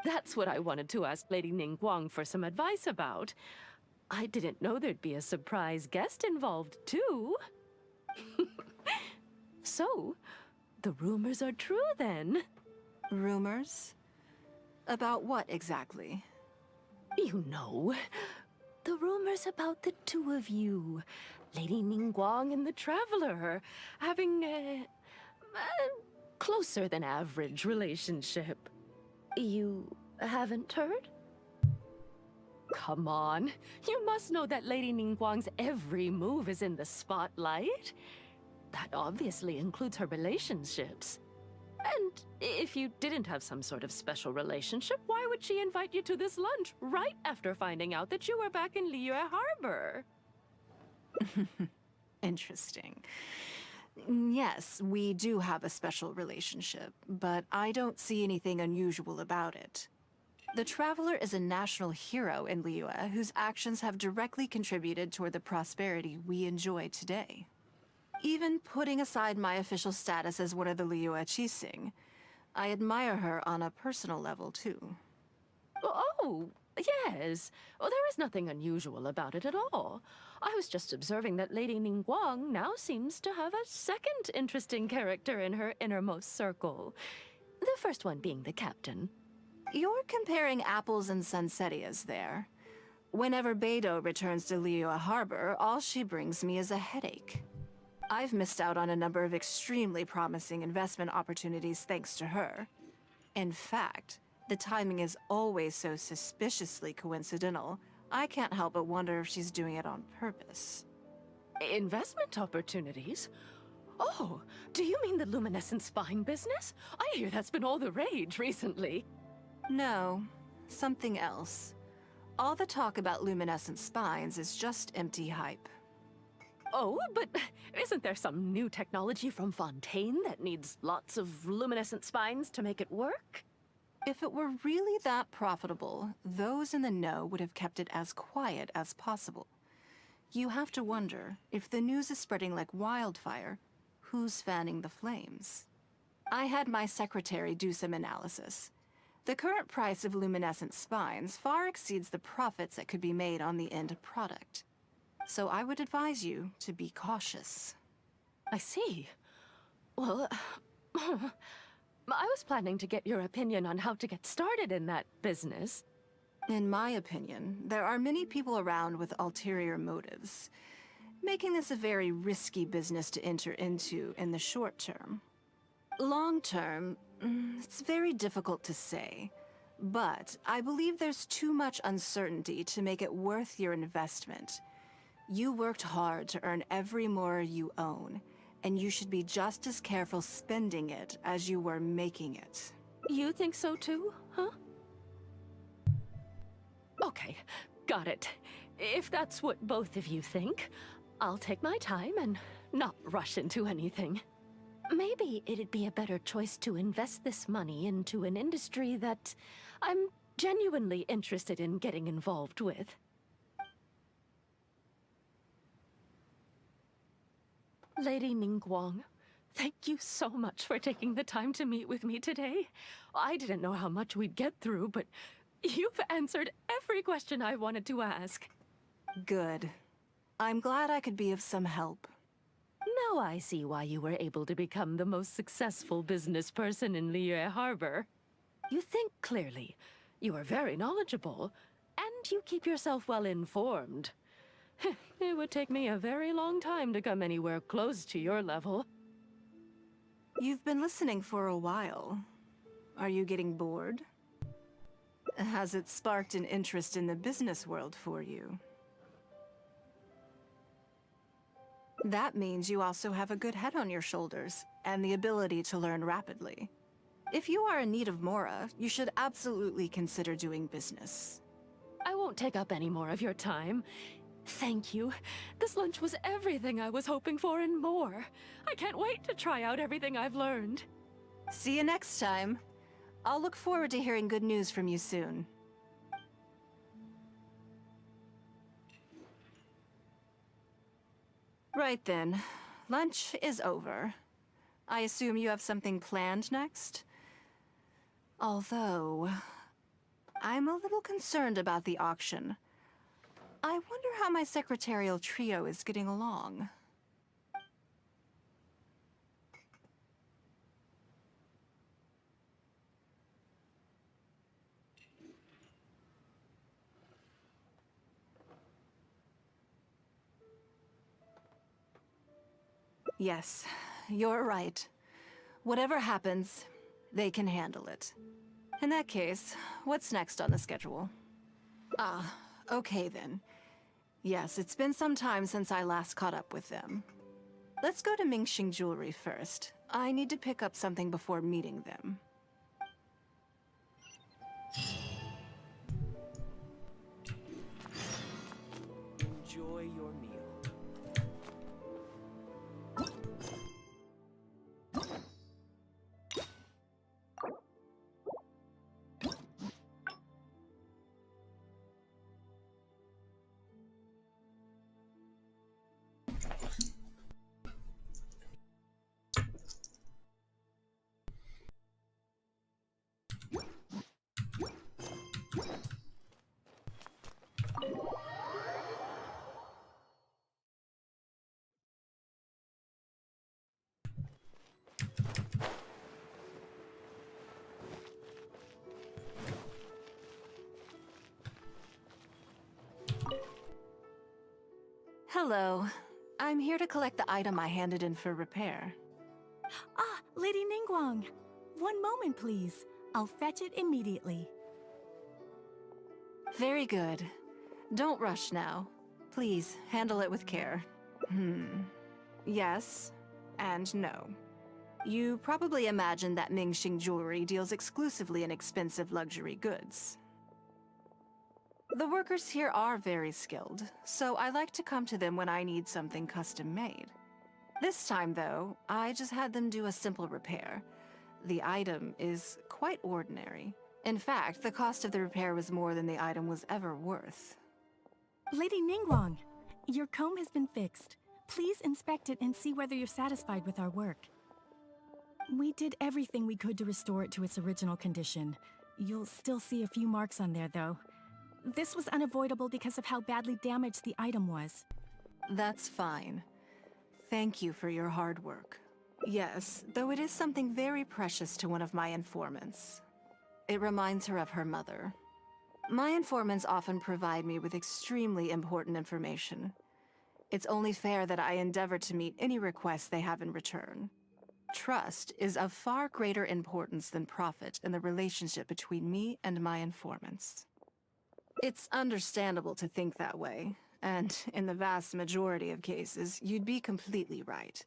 That's what I wanted to ask Lady Ningguang for some advice about. I didn't know there'd be a surprise guest involved, too. So, the rumors are true, then. Rumors? About what exactly? You know, the rumors about the two of you, Lady Ningguang and the Traveler, having a closer than average relationship. You haven't heard? Come on, you must know that Lady Ningguang's every move is in the spotlight. That obviously includes her relationships. And if you didn't have some sort of special relationship, why would she invite you to this lunch right after finding out that you were back in Liyue Harbor? Interesting. Yes, we do have a special relationship, but I don't see anything unusual about it. The Traveler is a national hero in Liyue whose actions have directly contributed toward the prosperity we enjoy today. Even putting aside my official status as one of the Liyue Qixing, I admire her on a personal level, too. Oh, yes. Well, there is nothing unusual about it at all. I was just observing that Lady Ningguang now seems to have a second interesting character in her innermost circle. The first one being the captain. You're comparing apples and sunsettias there. Whenever Beidou returns to Liyue Harbor, all she brings me is a headache. I've missed out on a number of extremely promising investment opportunities thanks to her. In fact, the timing is always so suspiciously coincidental, I can't help but wonder if she's doing it on purpose. Investment opportunities? Oh, do you mean the luminescent spine business? I hear that's been all the rage recently. No, something else. All the talk about luminescent spines is just empty hype. Oh, but isn't there some new technology from Fontaine that needs lots of luminescent spines to make it work? If it were really that profitable, those in the know would have kept it as quiet as possible. You have to wonder, if the news is spreading like wildfire, who's fanning the flames? I had my secretary do some analysis. The current price of luminescent spines far exceeds the profits that could be made on the end product. So I would advise you to be cautious. I see. Well, I was planning to get your opinion on how to get started in that business. In my opinion, there are many people around with ulterior motives, making this a very risky business to enter into in the short term. Long term, it's very difficult to say, but I believe there's too much uncertainty to make it worth your investment. You worked hard to earn every more you own, and you should be just as careful spending it as you were making it. You think so too, huh? Okay, got it. If that's what both of you think, I'll take my time and not rush into anything. Maybe it'd be a better choice to invest this money into an industry that I'm genuinely interested in getting involved with. Lady Ningguang, thank you so much for taking the time to meet with me today. I didn't know how much we'd get through, but You've answered every question I wanted to ask. Good. I'm glad I could be of some help. Now I see why you were able to become the most successful business person in Liyue Harbor. You think clearly, you are very knowledgeable, and you keep yourself well informed. It would take me a very long time to come anywhere close to your level. You've been listening for a while. Are you getting bored? Has it sparked an interest in the business world for you? That means you also have a good head on your shoulders, and the ability to learn rapidly. If you are in need of Mora, you should absolutely consider doing business. I won't take up any more of your time. Thank you. This lunch was everything I was hoping for and more. I can't wait to try out everything I've learned. See you next time. I'll look forward to hearing good news from you soon. Right then. Lunch is over. I assume you have something planned next? Although, I'm a little concerned about the auction. I wonder how my secretarial trio is getting along. Yes, you're right. Whatever happens, they can handle it. In that case, what's next on the schedule? Ah, okay then. Yes, it's been some time since I last caught up with them. Let's go to Mingxing Jewelry first. I need to pick up something before meeting them. Enjoy your meal. Hello. I'm here to collect the item I handed in for repair. Ah, Lady Ningguang. One moment, please. I'll fetch it immediately. Very good. Don't rush now. Please, handle it with care. Yes, and no. You probably imagine that Mingxing Jewelry deals exclusively in expensive luxury goods. The workers here are very skilled, so I like to come to them when I need something custom-made. This time, though, I just had them do a simple repair. The item is quite ordinary. In fact, the cost of the repair was more than the item was ever worth. Lady Ningguang, your comb has been fixed. Please inspect it and see whether you're satisfied with our work. We did everything we could to restore it to its original condition. You'll still see a few marks on there, though. This was unavoidable because of how badly damaged the item was. That's fine. Thank you for your hard work. Yes, though it is something very precious to one of my informants. It reminds her of her mother. My informants often provide me with extremely important information. It's only fair that I endeavor to meet any requests they have in return. Trust is of far greater importance than profit in the relationship between me and my informants. It's understandable to think that way, and in the vast majority of cases, you'd be completely right.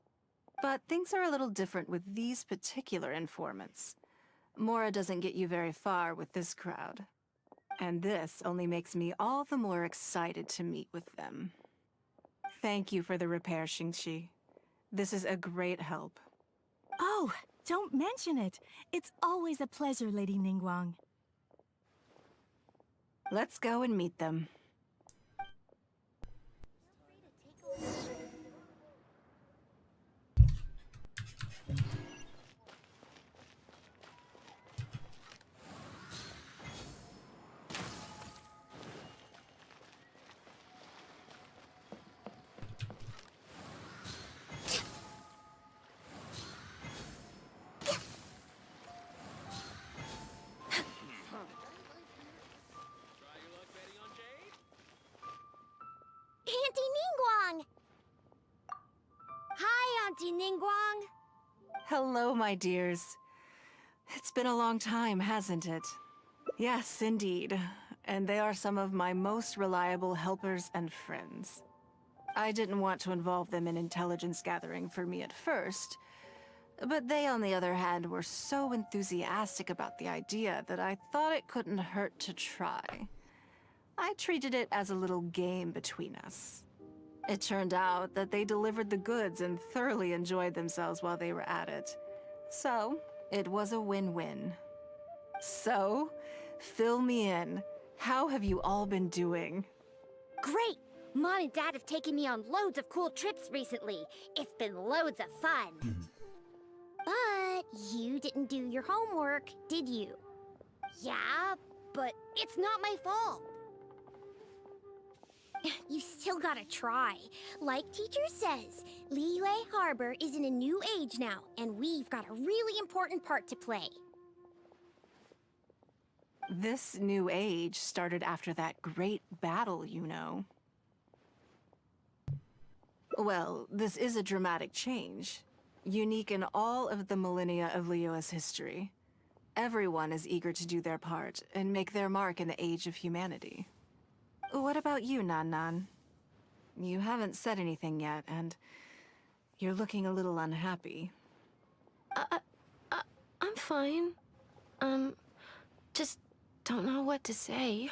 But things are a little different with these particular informants. Mora doesn't get you very far with this crowd. And this only makes me all the more excited to meet with them. Thank you for the repair, Xingxi. This is a great help. Oh, don't mention it. It's always a pleasure, Lady Ningguang. Let's go and meet them. Auntie Ningguang. Hello, my dears. It's been a long time, hasn't it? Yes, indeed. And they are some of my most reliable helpers and friends. I didn't want to involve them in intelligence gathering for me at first, but they, on the other hand, were so enthusiastic about the idea that I thought it couldn't hurt to try. I treated it as a little game between us. It turned out that they delivered the goods and thoroughly enjoyed themselves while they were at it. So, it was a win-win. So, fill me in. How have you all been doing? Great! Mom and Dad have taken me on loads of cool trips recently. It's been loads of fun. But you didn't do your homework, did you? Yeah, but it's not my fault. You still gotta try. Like teacher says, Liyue Harbor is in a new age now, and we've got a really important part to play. This new age started after that great battle, you know. Well, this is a dramatic change, unique in all of the millennia of Liyue's history. Everyone is eager to do their part and make their mark in the age of humanity. What about you, Nan? You haven't said anything yet, and you're looking a little unhappy. I'm fine. Just don't know what to say.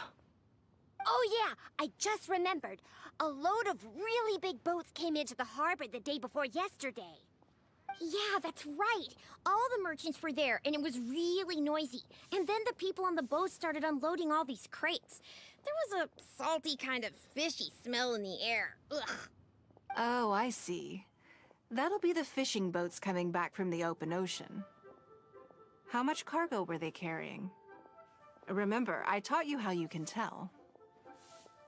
Oh yeah, I just remembered. A load of really big boats came into the harbor the day before yesterday. Yeah, that's right. All the merchants were there, and it was really noisy. And then the people on the boat started unloading all these crates. There was a salty kind of fishy smell in the air. Ugh. Oh, I see. That'll be the fishing boats coming back from the open ocean. How much cargo were they carrying? Remember, I taught you how you can tell.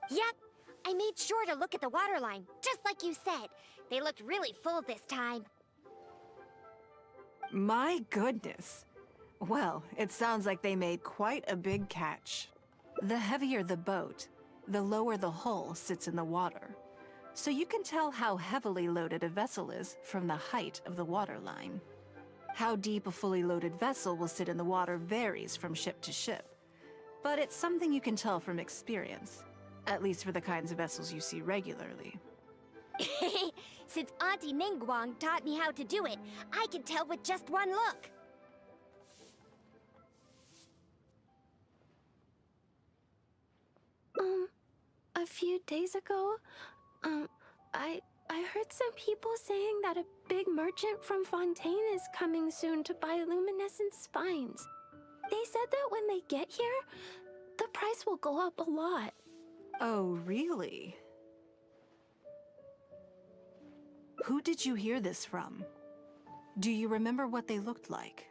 Yep, I made sure to look at the waterline, just like you said. They looked really full this time. My goodness. Well, it sounds like they made quite a big catch. The heavier the boat, the lower the hull sits in the water. So you can tell how heavily loaded a vessel is from the height of the waterline. How deep a fully loaded vessel will sit in the water varies from ship to ship. But it's something you can tell from experience, at least for the kinds of vessels you see regularly. Since Auntie Ningguang taught me how to do it, I can tell with just one look. A few days ago, I heard some people saying that a big merchant from Fontaine is coming soon to buy luminescent spines. They said that when they get here, the price will go up a lot. Oh, really? Who did you hear this from? Do you remember what they looked like?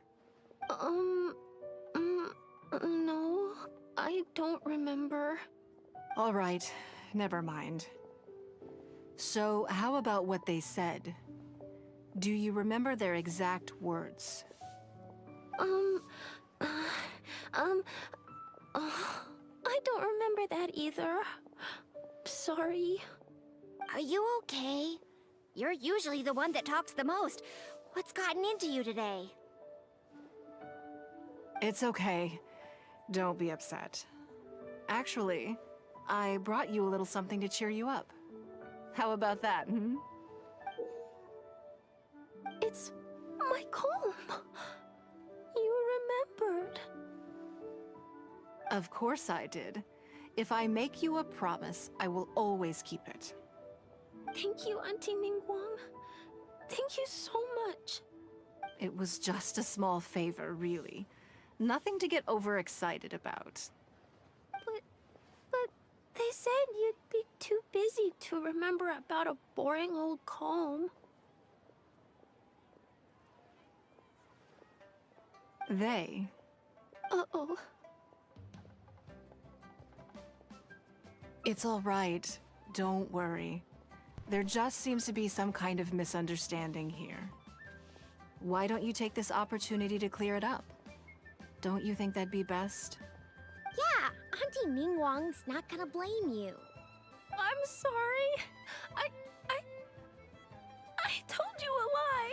No, I don't remember. All right, never mind. So, how about what they said? Do you remember their exact words? I don't remember that either. Sorry. Are you okay? You're usually the one that talks the most. What's gotten into you today? It's okay. Don't be upset. Actually, I brought you a little something to cheer you up. How about that, hmm? It's my comb. You remembered. Of course I did. If I make you a promise, I will always keep it. Thank you, Auntie Ningguang. Thank you so much. It was just a small favor, really. Nothing to get overexcited about. But they said you'd be too busy to remember about a boring old comb. They? Uh-oh. It's all right. Don't worry. There just seems to be some kind of misunderstanding here. Why don't you take this opportunity to clear it up? Don't you think that'd be best? Yeah, Auntie Ningguang's not gonna blame you. I'm sorry. I told you a lie.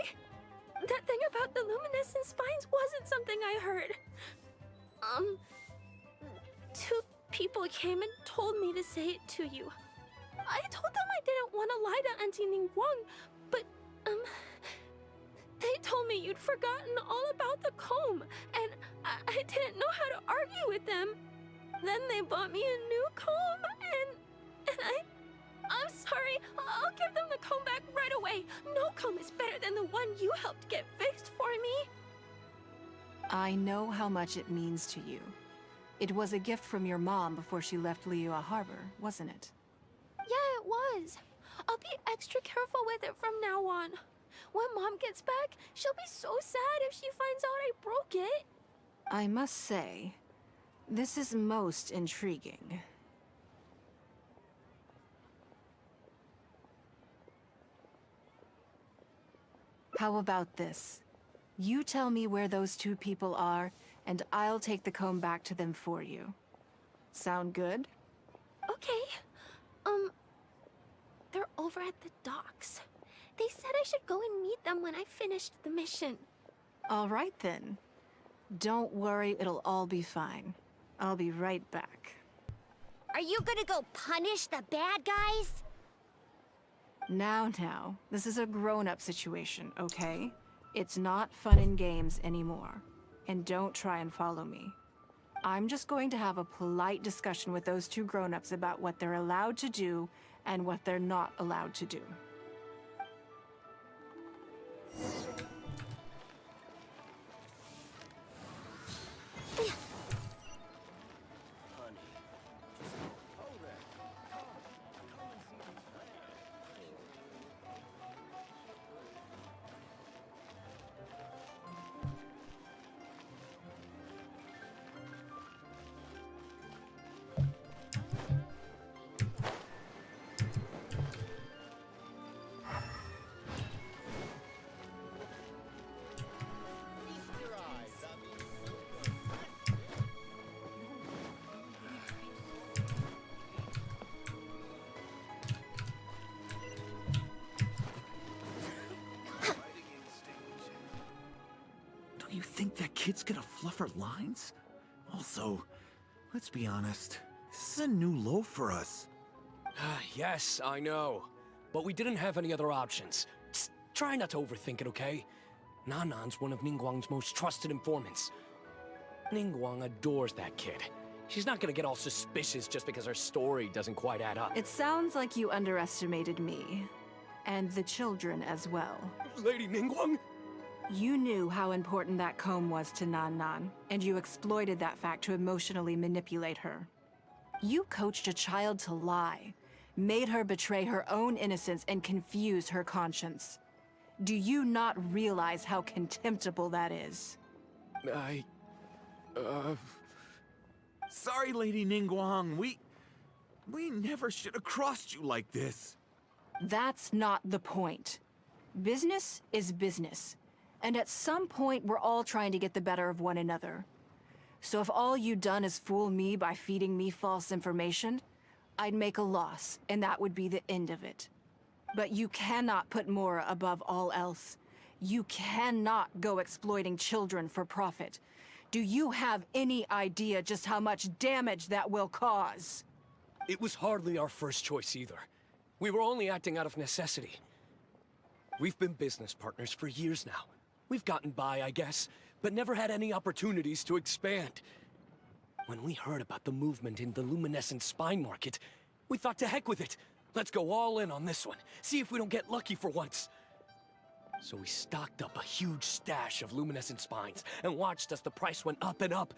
people came and told me to say it to you. I told them I didn't want to lie to Auntie Ningguang, but, they told me you'd forgotten all about the comb, and I didn't know how to argue with them. Then they bought me a new comb, and I'm sorry. I'll give them the comb back right away. No comb is better than the one you helped get fixed for me. I know how much it means to you. It was a gift from your mom before she left Liyue Harbor, wasn't it? Yeah, it was. I'll be extra careful with it from now on. When Mom gets back, she'll be so sad if she finds out I broke it. I must say, this is most intriguing. How about this? You tell me where those two people are, and I'll take the comb back to them for you. Sound good? Okay. They're over at the docks. They said I should go and meet them when I finished the mission. All right then. Don't worry, it'll all be fine. I'll be right back. Are you gonna go punish the bad guys? Now, this is a grown-up situation, okay? It's not fun and games anymore. And don't try and follow me. I'm just going to have a polite discussion with those two grown-ups about what they're allowed to do and what they're not allowed to do. You think that kid's gonna fluff her lines? Also, let's be honest, this is a new low for us. Yes, I know. But we didn't have any other options. Just try not to overthink it, okay? Nanan's one of Ningguang's most trusted informants. Ningguang adores that kid. She's not gonna get all suspicious just because her story doesn't quite add up. It sounds like you underestimated me. And the children as well. Lady Ningguang? You knew how important that comb was to Nan, and you exploited that fact to emotionally manipulate her. You coached a child to lie, made her betray her own innocence and confuse her conscience. Do you not realize how contemptible that is? Sorry, Lady Ningguang. We never should have crossed you like this. That's not the point. Business is business. And at some point, we're all trying to get the better of one another. So if all you've done is fool me by feeding me false information, I'd make a loss, and that would be the end of it. But you cannot put Mora above all else. You cannot go exploiting children for profit. Do you have any idea just how much damage that will cause? It was hardly our first choice either. We were only acting out of necessity. We've been business partners for years now. We've gotten by, I guess, but never had any opportunities to expand. When we heard about the movement in the luminescent spine market, we thought to heck with it. Let's go all in on this one, see if we don't get lucky for once. So we stocked up a huge stash of luminescent spines and watched as the price went up and up.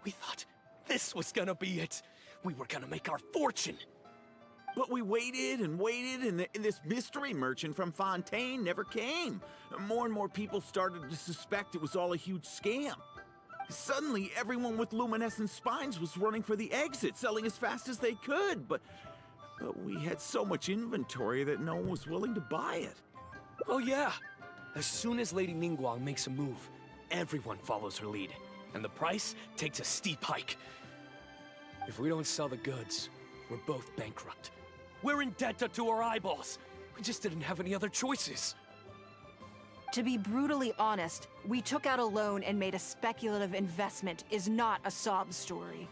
We thought this was gonna be it. We were gonna make our fortune. But we waited and waited, and this mystery merchant from Fontaine never came. More and more people started to suspect it was all a huge scam. Suddenly, everyone with luminescent spines was running for the exit, selling as fast as they could, but we had so much inventory that no one was willing to buy it. Oh yeah! As soon as Lady Ningguang makes a move, everyone follows her lead, and the price takes a steep hike. If we don't sell the goods, we're both bankrupt. We're in debt to our eyeballs. We just didn't have any other choices. To be brutally honest, we took out a loan and made a speculative investment is not a sob story.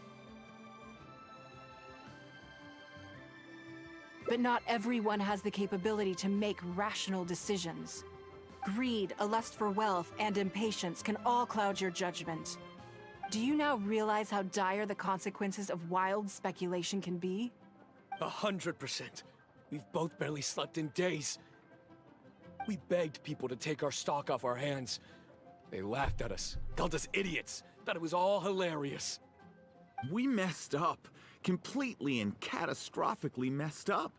But not everyone has the capability to make rational decisions. Greed, a lust for wealth, and impatience can all cloud your judgment. Do you now realize how dire the consequences of wild speculation can be? 100%. We've both barely slept in days. We begged people to take our stock off our hands. They laughed at us, called us idiots, thought it was all hilarious. We messed up. Completely and catastrophically messed up.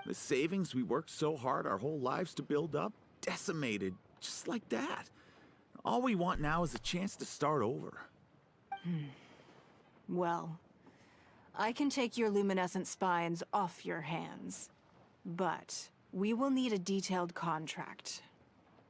The savings we worked so hard our whole lives to build up, decimated, just like that. All we want now is a chance to start over. Well, I can take your luminescent spines off your hands. But we will need a detailed contract.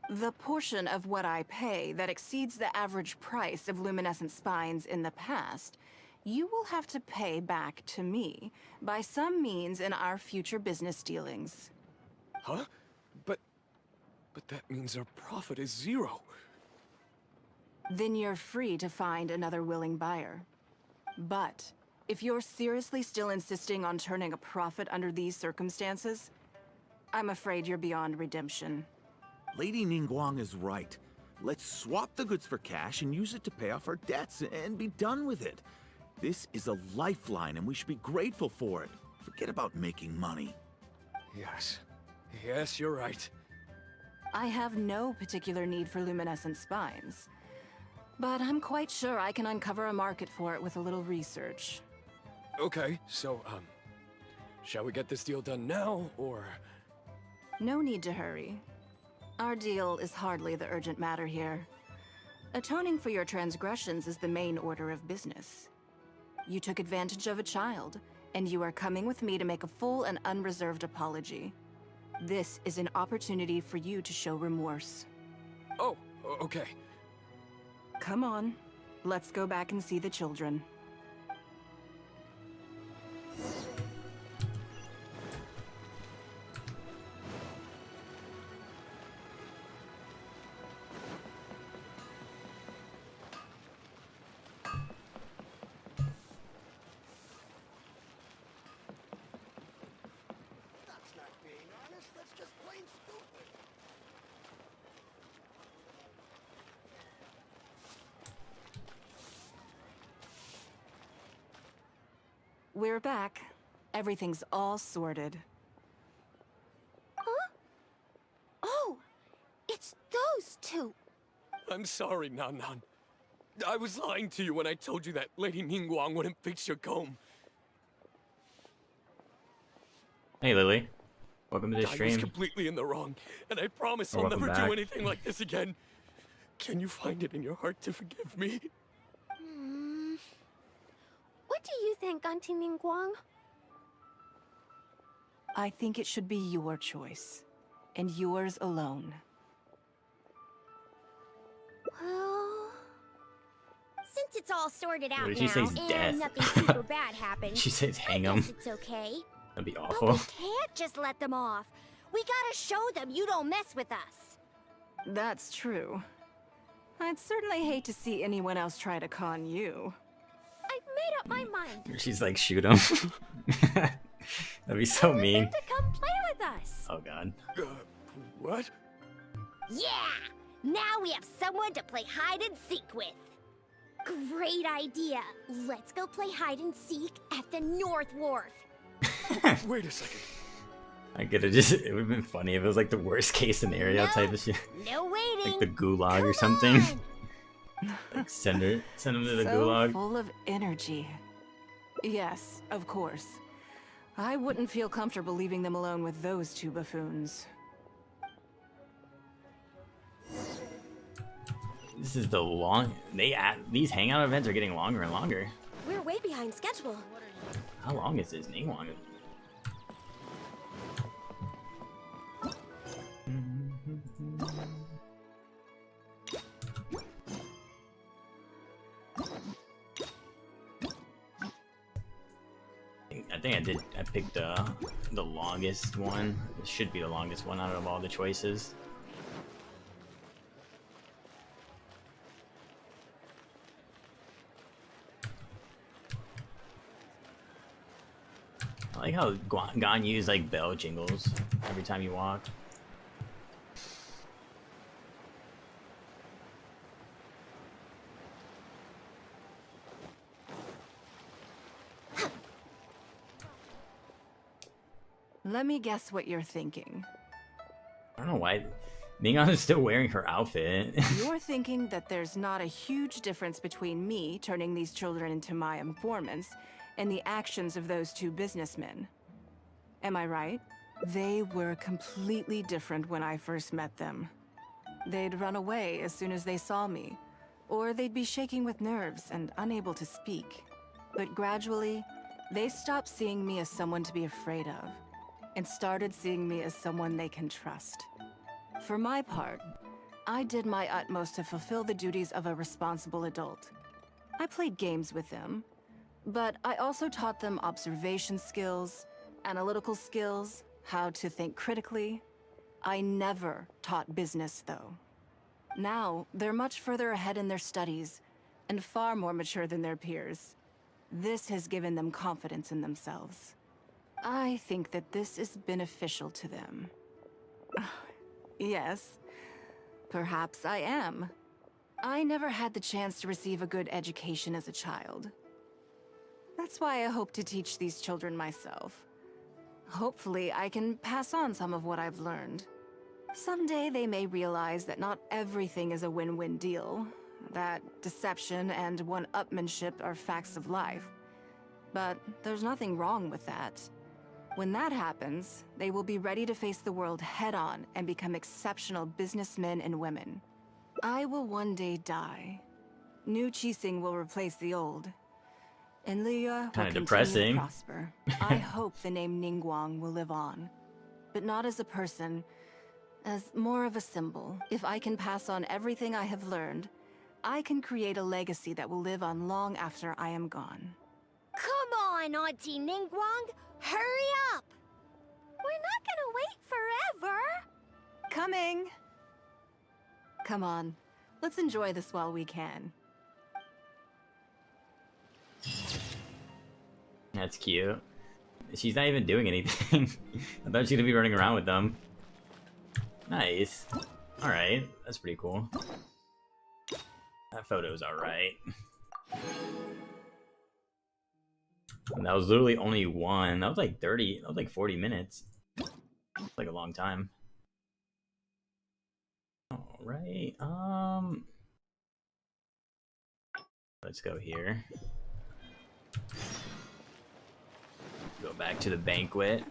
The portion of what I pay that exceeds the average price of luminescent spines in the past, you will have to pay back to me by some means in our future business dealings. Huh? But that means our profit is 0. Then you're free to find another willing buyer. But if you're seriously still insisting on turning a profit under these circumstances, I'm afraid you're beyond redemption. Lady Ningguang is right. Let's swap the goods for cash and use it to pay off our debts and be done with it. This is a lifeline and we should be grateful for it. Forget about making money. Yes. Yes, you're right. I have no particular need for luminescent spines. But I'm quite sure I can uncover a market for it with a little research. Okay, so, shall we get this deal done now, or...? No need to hurry. Our deal is hardly the urgent matter here. Atoning for your transgressions is the main order of business. You took advantage of a child, and you are coming with me to make a full and unreserved apology. This is an opportunity for you to show remorse. Oh, okay. Come on, let's go back and see the children. That's not being honest, that's just plain stupid. We're back. Everything's all sorted. Huh? Oh, it's those two. I'm sorry, Nan Nan. I was lying to you when I told you that Lady Ningguang wouldn't fix your comb. Hey, Lily. Welcome to the I was stream. completely in the wrong, and I promise I'll Welcome never back. do anything like this again. Can you find it in your heart to forgive me? What do you think, Auntie Ningguang? I think it should be your choice, and yours alone. Well, since it's all sorted out What did she say? now Death. and nothing super bad happened, She says hang I 'em. guess it's okay. That'd be But awful. we can't just let them off. We gotta show them you don't mess with us. That's true. I'd certainly hate to see anyone else try to con you. I've made up my mind. She's like, shoot him. That'd be so mean. To come play with us. Oh god. What? Yeah! Now we have someone to play hide and seek with. Great idea. Let's go play hide and seek at the North Wharf. Wait a second. I could have just, it would have been funny if it was like the worst case scenario type of shit. No waiting. Like the gulag or something. Like send him to the So gulag. full of energy. Yes, of course. I wouldn't feel comfortable leaving them alone with those two buffoons. This is the long, these hangout events are getting longer and longer. We're way behind schedule. How long is this Ningguang? I think I picked the longest one. This should be the longest one out of all the choices. I like how Ganyu's like bell jingles every time you walk. Let me guess what you're thinking. I don't know why Ningguang is still wearing her outfit. You're thinking that there's not a huge difference between me turning these children into my informants and the actions of those two businessmen. Am I right? They were completely different when I first met them. They'd run away as soon as they saw me, or they'd be shaking with nerves and unable to speak. But gradually, they stopped seeing me as someone to be afraid of, and started seeing me as someone they can trust. For my part, I did my utmost to fulfill the duties of a responsible adult. I played games with them, but I also taught them observation skills, analytical skills, how to think critically. I never taught business, though. Now, they're much further ahead in their studies, and far more mature than their peers. This has given them confidence in themselves. I think that this is beneficial to them. Yes, perhaps I am. I never had the chance to receive a good education as a child. That's why I hope to teach these children myself. Hopefully, I can pass on some of what I've learned. Someday they may realize that not everything is a win-win deal, that deception and one-upmanship are facts of life. But there's nothing wrong with that. When that happens, they will be ready to face the world head-on and become exceptional businessmen and women. I will one day die. New Qixing will replace the old. And Liyue will continue depressing. to prosper. I hope the name Ningguang will live on. But not as a person, as more of a symbol. If I can pass on everything I have learned, I can create a legacy that will live on long after I am gone. Come on, Auntie Ningguang! Hurry up! We're not gonna wait forever! Coming! Come on, let's enjoy this while we can. That's cute. She's not even doing anything. I thought she was gonna be running around with them. Nice. Alright, that's pretty cool. That photo's alright. And that was literally only one. That was like 30, that was like 40 minutes. That's like a long time. Alright, let's go here. Go back to the banquet.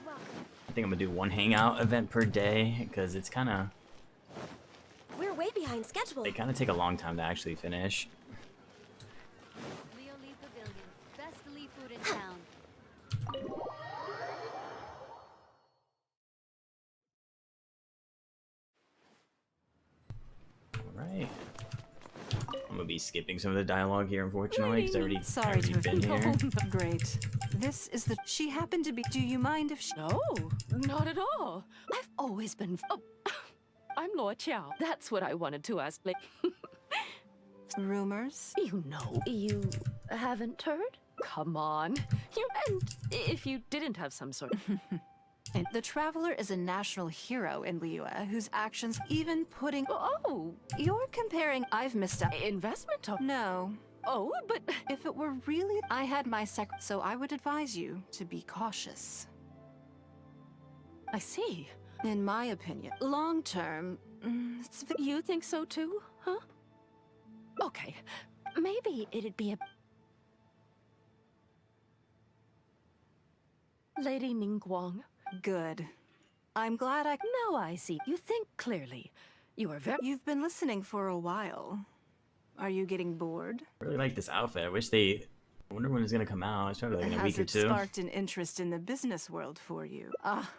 I think I'm gonna do one hangout event per day, because it's kinda... We're way behind schedule. They kinda take a long time to actually finish. Alright. I'm gonna be skipping some of the dialogue here, unfortunately, because I already been here. Great. This is the... She happened to be... Do you mind if she... No, not at all. I've always been... Oh, I'm Lord Qiao. That's what I wanted to ask. Like... Rumors? You know, you haven't heard? Come on. And if you didn't have some sort of... And the Traveler is a national hero in Liyue, whose actions even putting... Oh, you're comparing... I've missed out. Investment? No. Oh, but... If it were really... I had my so I would advise you to be cautious. I see. In my opinion, long term, it's... You think so too, huh? Okay, maybe it'd be a... Lady Ningguang. Good. I'm glad I... Now I see. You think clearly. You are very... You've been listening for a while. Are you getting bored? I really like this outfit. I wish they... I wonder when it's gonna come out. It's probably like in a week or two. Has it sparked an interest in the business world for you? Ah,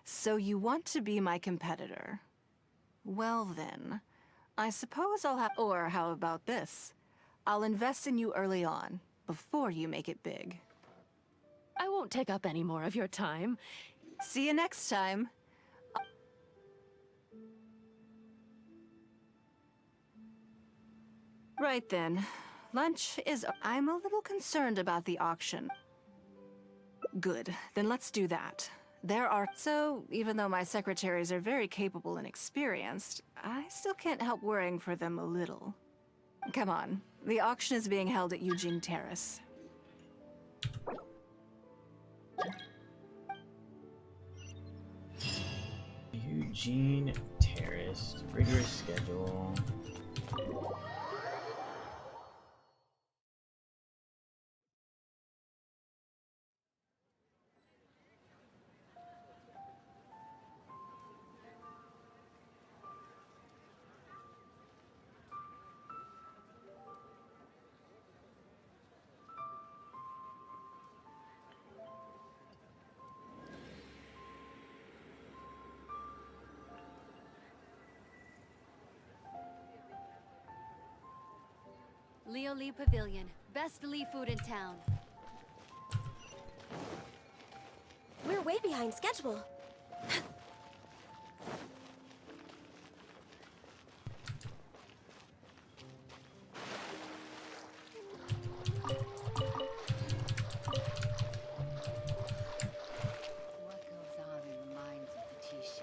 so you want to be my competitor. Well then, I suppose I'll have... Or how about this? I'll invest in you early on, before you make it big. I won't take up any more of your time. See you next time. Right then. Lunch is... I'm a little concerned about the auction. Good. Then let's do that. There are... So, even though my secretaries are very capable and experienced, I still can't help worrying for them a little. Come on. The auction is being held at Eugene Terrace. Eugene Terrace. Rigorous schedule. Leo Lee Pavilion. Best Lee food in town. We're way behind schedule. What goes on in the minds of the Tishe?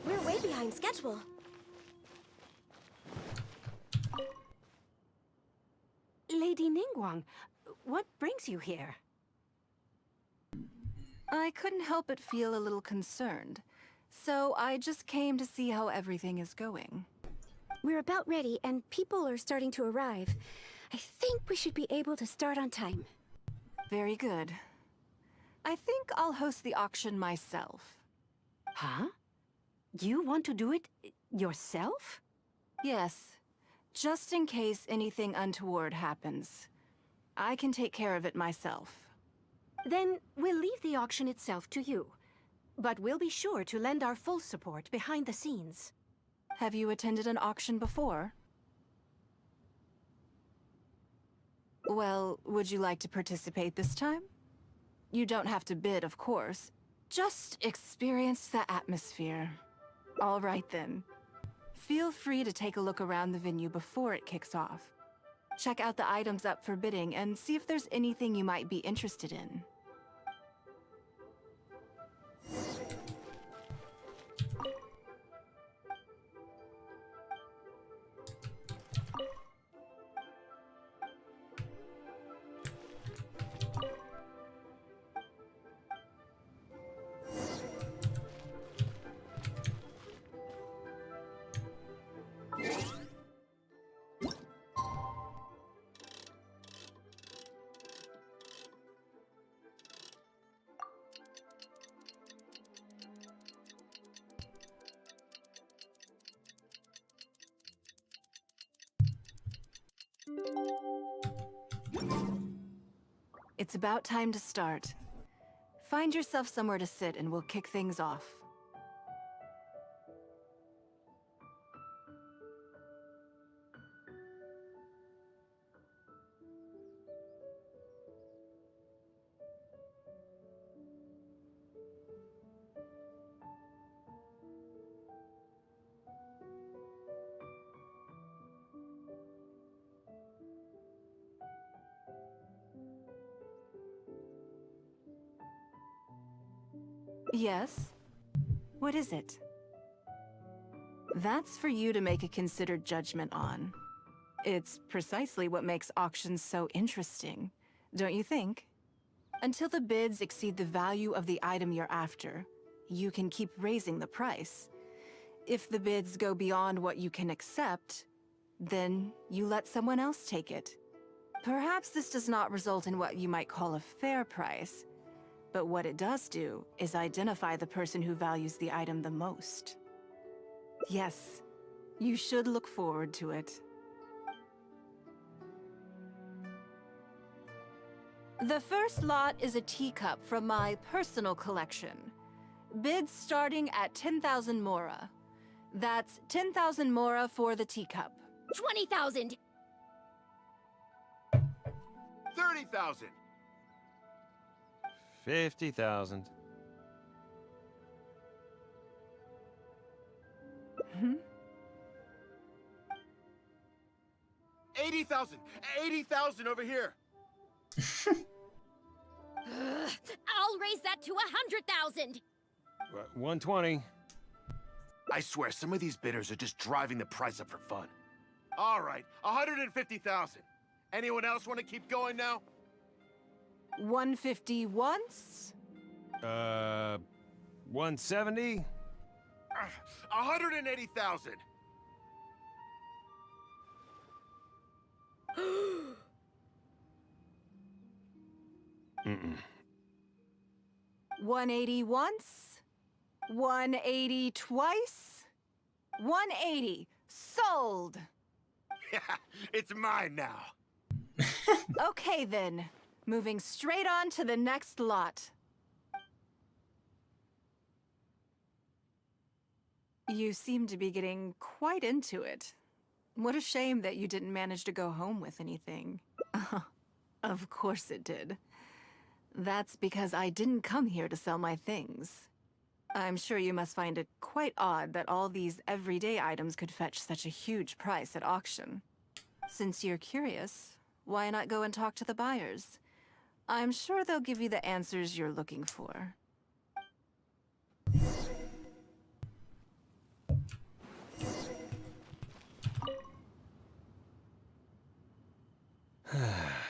We're way behind schedule. Lady Ningguang, what brings you here? I couldn't help but feel a little concerned, so I just came to see how everything is going. We're about ready, and people are starting to arrive. I think we should be able to start on time. Very good. I think I'll host the auction myself. Huh? You want to do it yourself? Yes, just in case anything untoward happens. I can take care of it myself. Then we'll leave the auction itself to you. But we'll be sure to lend our full support behind the scenes. Have you attended an auction before? Well, would you like to participate this time? You don't have to bid, of course. Just experience the atmosphere. All right then. Feel free to take a look around the venue before it kicks off. Check out the items up for bidding and see if there's anything you might be interested in. It's about time to start. Find yourself somewhere to sit and we'll kick things off. Yes? What is it? That's for you to make a considered judgment on. It's precisely what makes auctions so interesting, don't you think? Until the bids exceed the value of the item you're after, you can keep raising the price. If the bids go beyond what you can accept, then you let someone else take it. Perhaps this does not result in what you might call a fair price, but what it does do is identify the person who values the item the most. Yes, you should look forward to it. The first lot is a teacup from my personal collection. Bids starting at 10,000 mora. That's 10,000 mora for the teacup. 20,000. 30,000. 50,000. Hmm? 80,000. 80,000 over here. I'll raise that to 100,000. 120. I swear, some of these bidders are just driving the price up for fun. All right, 150,000. Anyone else want to keep going now? 150 once? 170? 180,000. Mm-mm. 180 once? 180 twice? 180. Sold! Yeah, it's mine now. Okay then. Moving straight on to the next lot. You seem to be getting quite into it. What a shame that you didn't manage to go home with anything. Of course it did. That's because I didn't come here to sell my things. I'm sure you must find it quite odd that all these everyday items could fetch such a huge price at auction. Since you're curious, why not go and talk to the buyers? I'm sure they'll give you the answers you're looking for.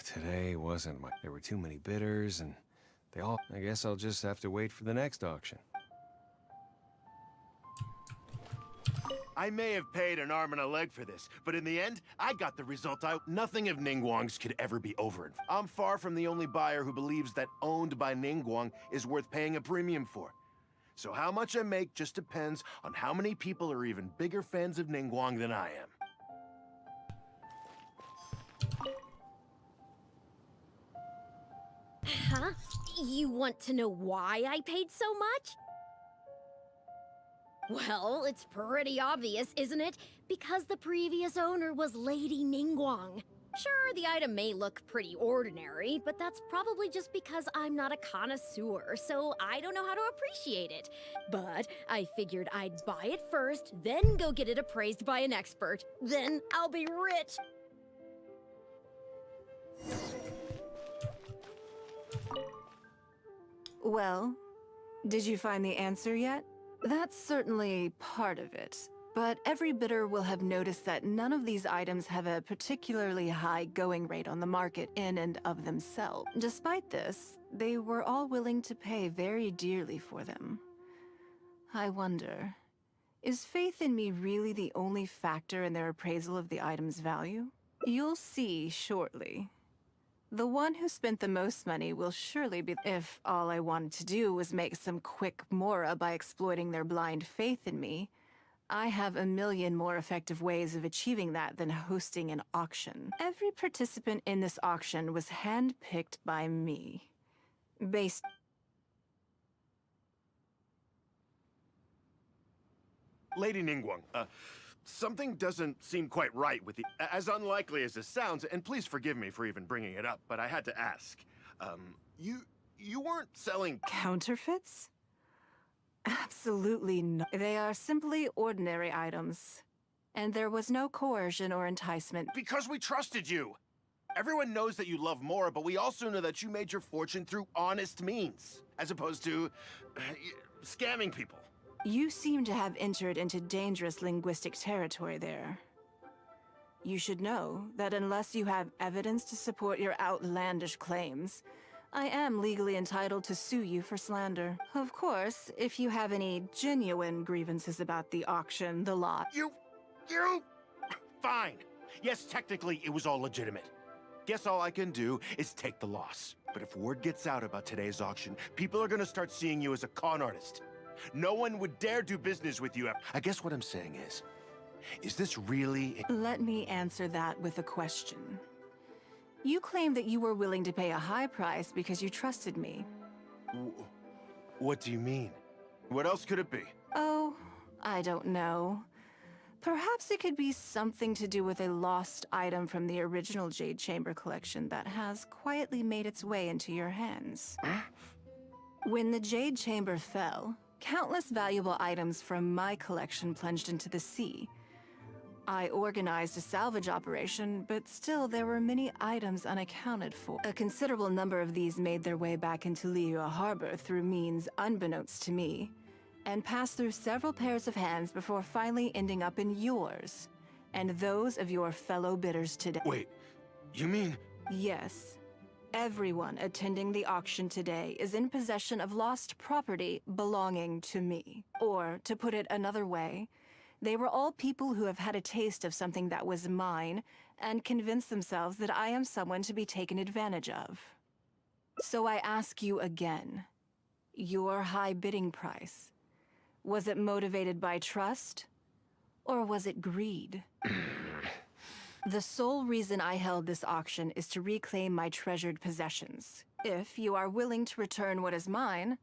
Today wasn't my... There were too many bidders, and they all... I guess I'll just have to wait for the next auction. I may have paid an arm and a leg for this, but in the end, I got the result nothing of Ningguang's could ever be over. I'm far from the only buyer who believes that owned by Ningguang is worth paying a premium for. So how much I make just depends on how many people are even bigger fans of Ningguang than I am. Huh? You want to know why I paid so much? Well, it's pretty obvious, isn't it? Because the previous owner was Lady Ningguang. Sure, the item may look pretty ordinary, but that's probably just because I'm not a connoisseur, so I don't know how to appreciate it. But I figured I'd buy it first, then go get it appraised by an expert. Then I'll be rich. Well, did you find the answer yet? That's certainly part of it. But every bidder will have noticed that none of these items have a particularly high going rate on the market in and of themselves. Despite this, they were all willing to pay very dearly for them. I wonder, is faith in me really the only factor in their appraisal of the item's value? You'll see shortly. The one who spent the most money will surely be... If all I wanted to do was make some quick mora by exploiting their blind faith in me, I have a million more effective ways of achieving that than hosting an auction. Every participant in this auction was handpicked by me. Based... Lady Ningguang, something doesn't seem quite right with the... As unlikely as this sounds, and please forgive me for even bringing it up, but I had to ask. You weren't selling... Counterfeits? Absolutely not. They are simply ordinary items. And there was no coercion or enticement. Because we trusted you! Everyone knows that you love Mora, but we also know that you made your fortune through honest means, as opposed to... scamming people. You seem to have entered into dangerous linguistic territory there. You should know that unless you have evidence to support your outlandish claims, I am legally entitled to sue you for slander. Of course, if you have any genuine grievances about the auction, the lot... You... Fine. Yes, technically, it was all legitimate. Guess all I can do is take the loss. But if word gets out about today's auction, people are gonna start seeing you as a con artist. No one would dare do business with you. I guess what I'm saying is this really... Let me answer that with a question. You claim that you were willing to pay a high price because you trusted me. What do you mean? What else could it be? Oh, I don't know. Perhaps it could be something to do with a lost item from the original Jade Chamber collection that has quietly made its way into your hands. When the Jade Chamber fell, countless valuable items from my collection plunged into the sea. I organized a salvage operation, but still there were many items unaccounted for. A considerable number of these made their way back into Liyue Harbor through means unbeknownst to me, and passed through several pairs of hands before finally ending up in yours, and those of your fellow bidders today. Wait, you mean... Yes. Everyone attending the auction today is in possession of lost property belonging to me. Or, to put it another way, they were all people who have had a taste of something that was mine and convinced themselves that I am someone to be taken advantage of. So I ask you again, your high bidding price, was it motivated by trust, or was it greed? The sole reason I held this auction is to reclaim my treasured possessions. If you are willing to return what is mine,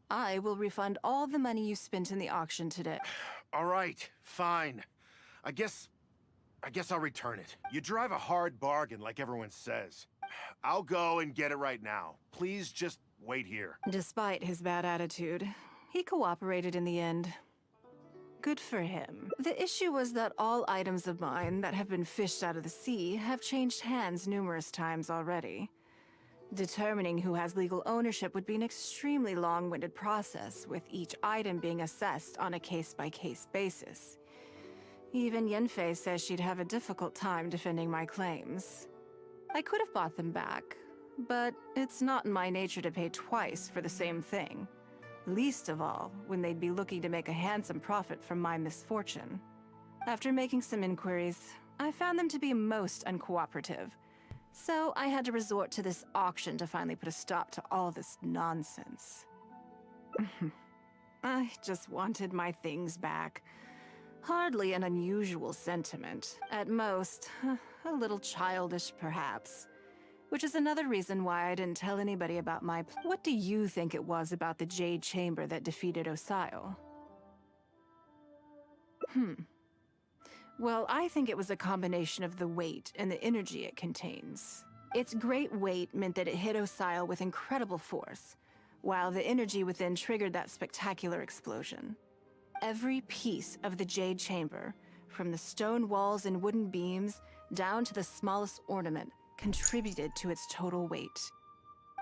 I will refund all the money you spent in the auction today. All right, fine. I guess I'll return it. You drive a hard bargain like everyone says. I'll go and get it right now. Please just wait here. Despite his bad attitude, he cooperated in the end. Good for him. The issue was that all items of mine that have been fished out of the sea have changed hands numerous times already. Determining who has legal ownership would be an extremely long-winded process, with each item being assessed on a case-by-case basis. Even Yenfei says she'd have a difficult time defending my claims. I could have bought them back, but it's not in my nature to pay twice for the same thing. Least of all, when they'd be looking to make a handsome profit from my misfortune. After making some inquiries, I found them to be most uncooperative, so I had to resort to this auction to finally put a stop to all this nonsense. I just wanted my things back. Hardly an unusual sentiment. At most, a little childish perhaps. Which is another reason why I didn't tell anybody about my What do you think it was about the Jade Chamber that defeated Osile? Well, I think it was a combination of the weight and the energy it contains. Its great weight meant that it hit Osile with incredible force, while the energy within triggered that spectacular explosion. Every piece of the Jade Chamber, from the stone walls and wooden beams down to the smallest ornament, contributed to its total weight.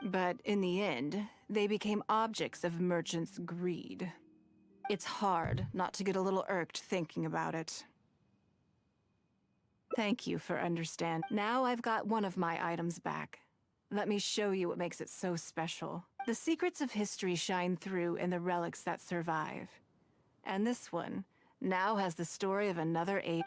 But in the end, they became objects of merchants' greed. It's hard not to get a little irked thinking about it. Thank you for understanding. Now I've got one of my items back. Let me show you what makes it so special. The secrets of history shine through in the relics that survive. And this one now has the story of another age.